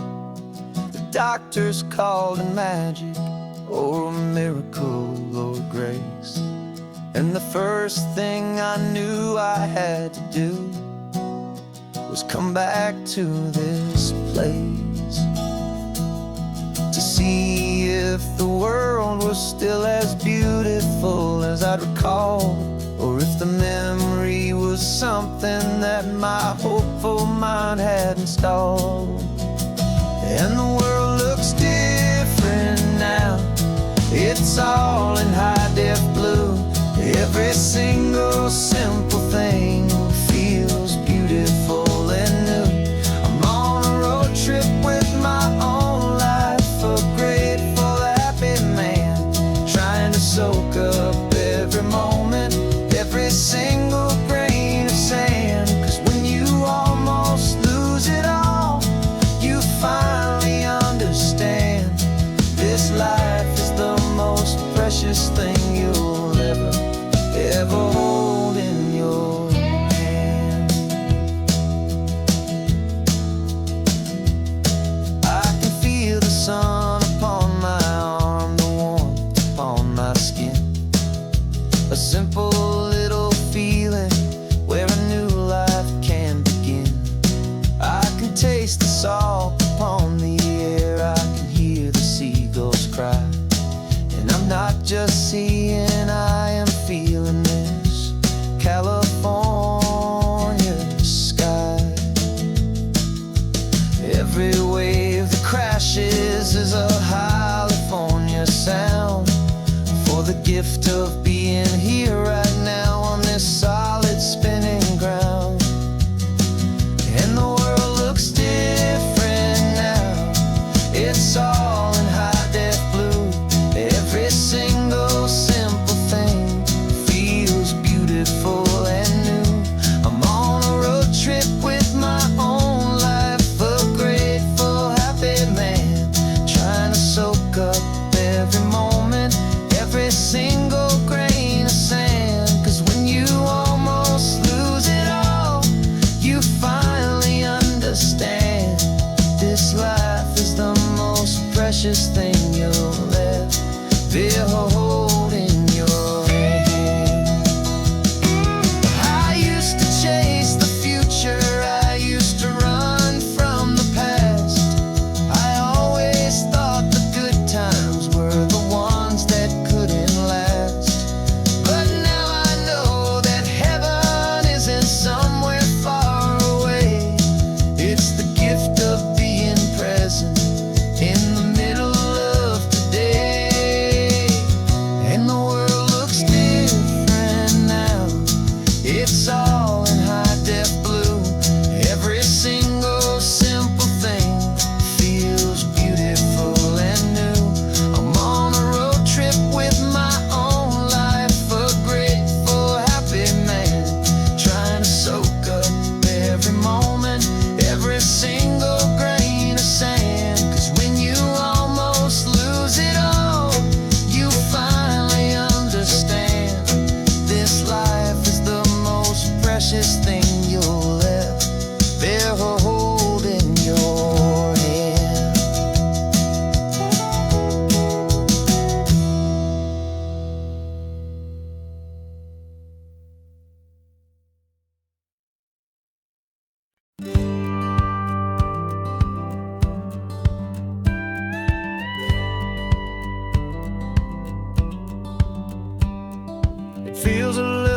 The doctors called it magic, or a miracle, or grace. And the first thing I knew I had to do was come back to this place, to see if the world was still as beautiful as I'd recall, or if the memory was something that my hopeful mind had installed. And the world looks different now, it's all in high-def blue. Every single simple thing feels beautiful and new. I'm on a road trip with my own life, a grateful, happy man, trying to soak up every moment, every single grain of sand. 'Cause when you almost lose it all, you finally understand this life is the most precious thing you'll ever hold in your hand. I can feel the sun upon my arm, the warmth upon my skin, a simple little feeling where a new life can begin. I can taste the salt upon the air, I can hear the seagulls cry. And I'm not just seeing, I am feeling this California sky. Every wave that crashes is a California sound, for the gift of being here right now on this solid spinning ground. And the world looks different now, it's all in high-def blue. Every single simple thing feels beautiful and new. I'm on a road trip with my own life, a grateful, happy man, trying to soak up every moment, every single grain of sand. 'Cause when you almost lose it all, you finally understand this life is the most precious thing you'll ever hold in your hand. I used to chase the future, I used to run from the past. I always thought the good times were the ones that couldn't last. But now I know that heaven isn't somewhere far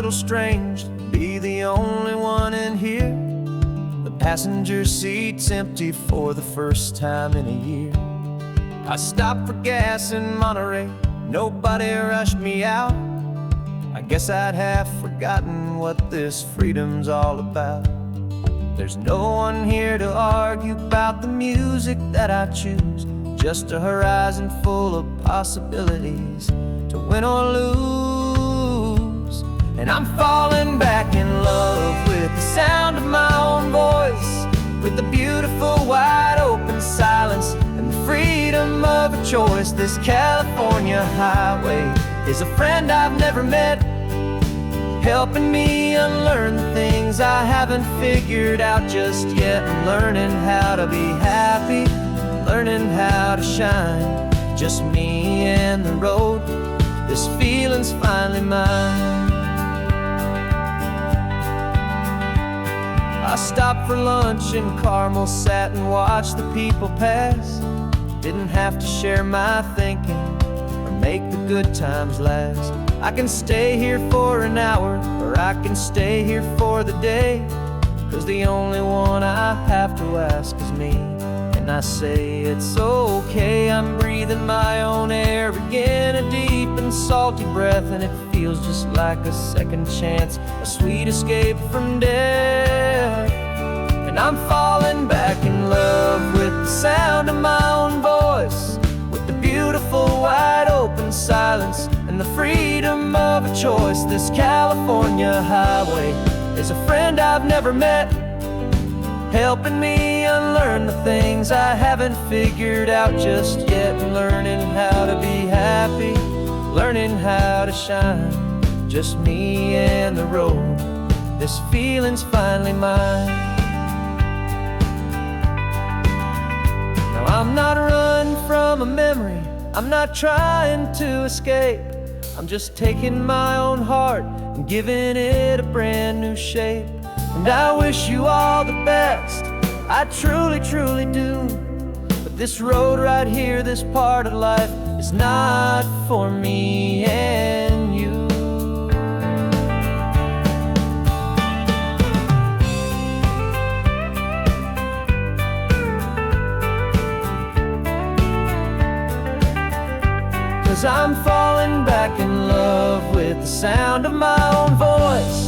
little strange to be the only one in here. The passenger seat's empty for the first time in a year. I stopped for gas in Monterey, nobody rushed me out. I guess I'd half forgotten what this freedom's all about. There's no one here to argue about the music that I choose, just a horizon full of possibilities to win or lose. And I'm falling back in love with the sound of my own voice, with the beautiful wide open silence and the freedom of a choice. This California highway is a friend I've never met, helping me unlearn the things I haven't figured out just yet. I'm learning how to be happy, learning how to shine, just me and the road. This feeling's finally mine. I stopped for lunch in Carmel, sat and watched the people pass. Didn't have to share my thinking or make the good times last. I can stay here for an hour, or I can stay here for the day, 'cause the only one I have to ask is me. And I say it's okay, I'm breathing my own air again, a deep and salty breath, and it feels just like a second chance, a sweet escape from death. And I'm falling back in love with the sound of my own voice, with the beautiful wide open silence and the freedom of a choice. This California highway is a friend I've never met, helping me unlearn the things I haven't figured out just yet. And learning how to be happy, learning how to shine, just me and the road. This feeling's finally mine. Now I'm not running from a memory, I'm not trying to escape. I'm just taking my own heart and giving it a brand new shape. And I wish you all the best, I truly, truly do. But this road right here, this part of life, is not for me and you. 'Cause I'm falling back in love with the sound of my own voice,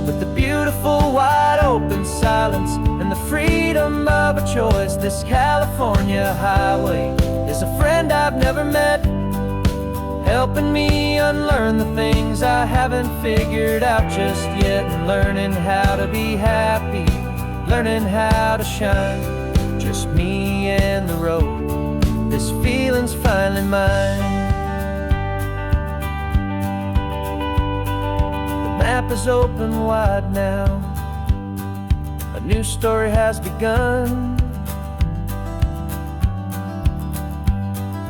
with the beautiful wide open silence and the freedom of a choice. This California highway is a friend I've never met, helping me unlearn the things I haven't figured out just yet. And learning how to be happy, learning how to shine, just me and the road. This feeling's finally mine. The map is open wide now, a new story has begun,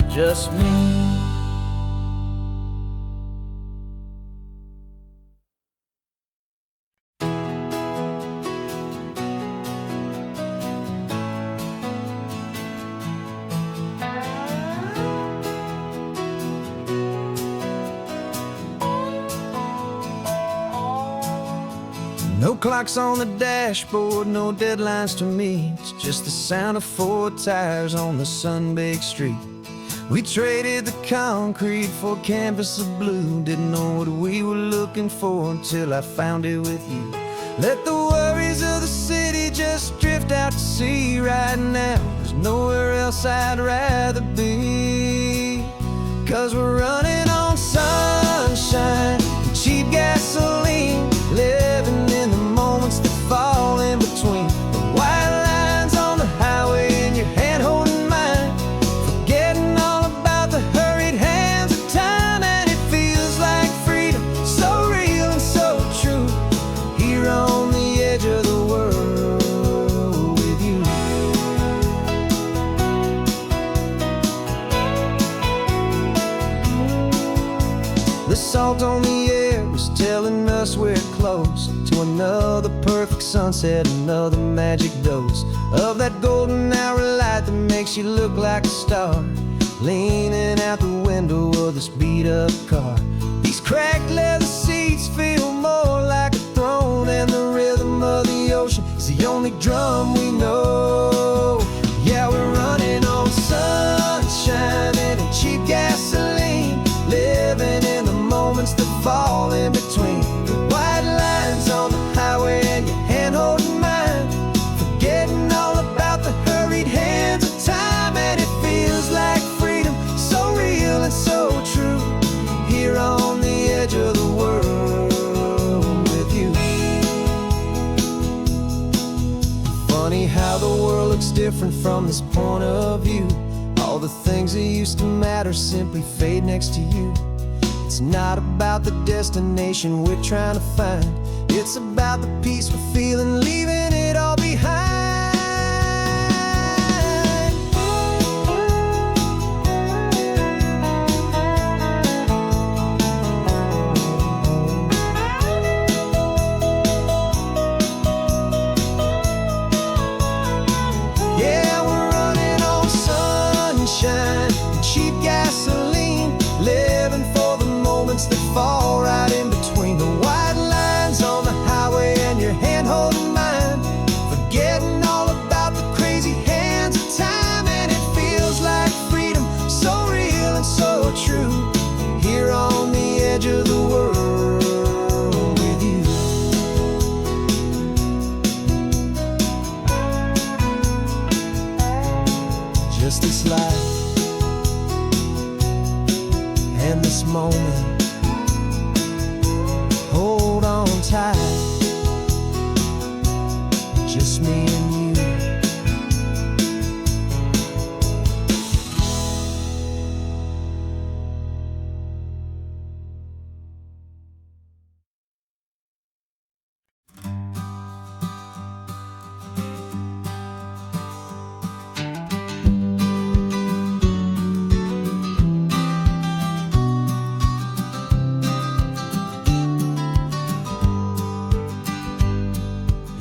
just me. No clocks on the dashboard, no deadlines to meet, just the sound of 4 tires on the sun-baked street. We traded the concrete for a canvas of blue, didn't know what we were looking for until I found it with you. Let the worries of the city just drift out to sea right now. There's nowhere else I'd rather be, 'cause we're running on sunshine and cheap gasoline, living in the moments that fall in between the white lines on the highway and your hand holding mine, forgetting all about the hurried hands of time. And it feels like freedom, so real and so true, here on the edge of the world with you. The salt on the air is telling us we're close to another perfect sunset, another magic dose of that golden hour light that makes you look like a star, leaning out the window of this beat-up car. These cracked leather seats feel more like a throne, and the rhythm of the ocean is the only drum we know. Yeah, we're running on sunshine and a cheap gasoline, living in the moments that fall in between. The white lines on the highway and your hand holding mine, forgetting all about the hurried hands of time. And it feels like freedom, so real and so true, here on the edge of the world with you. Funny how the world looks different from this point of view. All the things that used to matter simply fade next to you. It's not about the destination we're trying to find, it's about the peace we're feeling, leaving it all behind. Yeah, we're running on sunshine and cheap gasoline, living for the moments that fall right in between. The white lines on the highway and your hand holding mine, forgetting all about the crazy hands of time. And it feels like freedom, so real and so true, here on the edge of the world with you. Just this life and this moment, hold on tight, just me and you.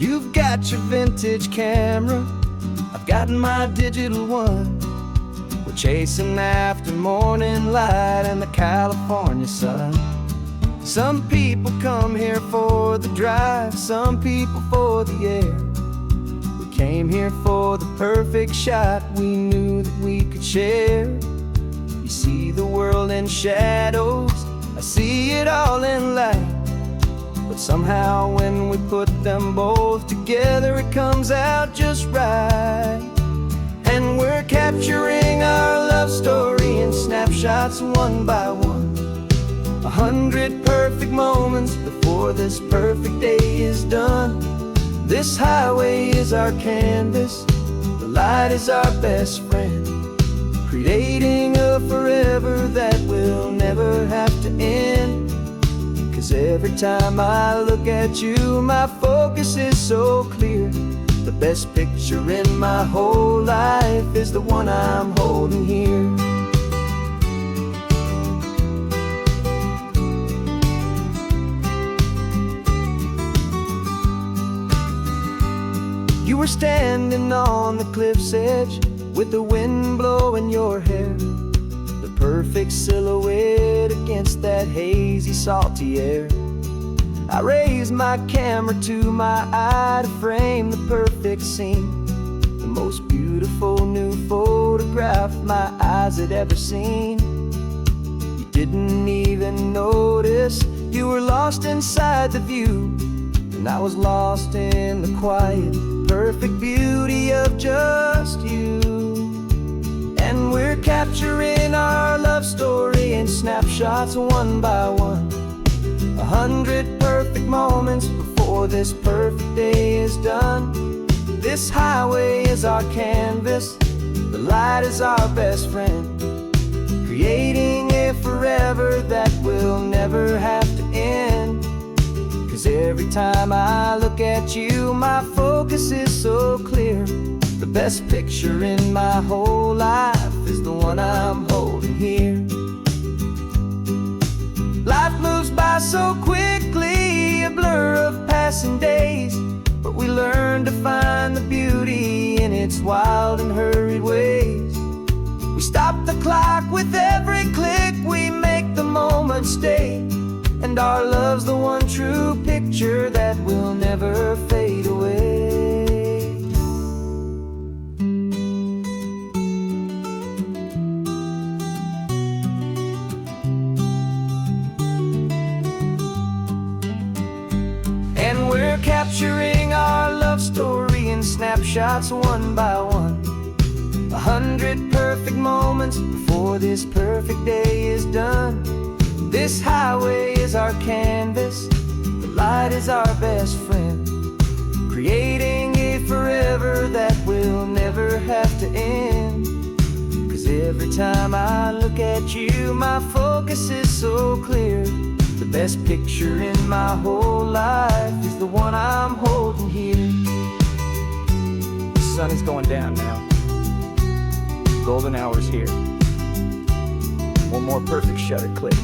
You've got your vintage camera, I've got my digital one. We're chasing after morning light and the California sun. Some people come here for the drive, some people for the air. We came here for the perfect shot we knew that we could share. You see the world in shadows, I see it all in light. But somehow when we put them both together, it comes out just right. And we're capturing our love story in snapshots one by one. 100 perfect moments before this perfect day is done. This highway is our canvas, the light is our best friend, creating a forever that will never have to end. 'Cause every time I look at you, my focus is so clear. The best picture in my whole life is the one I'm holding here. You were standing on the cliff's edge with the wind blowing your hair, the perfect silhouette against that hazy, salty air. I raised my camera to my eye to frame the perfect scene, the most beautiful new photograph my eyes had ever seen. You didn't even notice you were lost inside the view, and I was lost in the quiet, perfect beauty of just you. And we're capturing our love story in snapshots one by one. 100 perfect moments before this perfect day is done. This highway is our canvas, the light is our best friend, creating a forever that will never have to end. 'Cause every time I look at you, my focus is so clear. The best picture in my whole life is the one I'm holding here. Life moves by so quickly, a blur of passing days, but we learn to find the beauty in its wild and hurried ways. We stop the clock with every click, we make the moment stay. And our love's the one true picture that will never fade away. And we're capturing our love story in snapshots one by one. 100 perfect moments before this perfect day is done. This highway is our canvas, the light is our best friend, creating a forever that will never have to end. 'Cause every time I look at you, my focus is so clear. The best picture in my whole life is the one I'm holding here. The sun is going down now. Golden hour's here. One more perfect shutter click.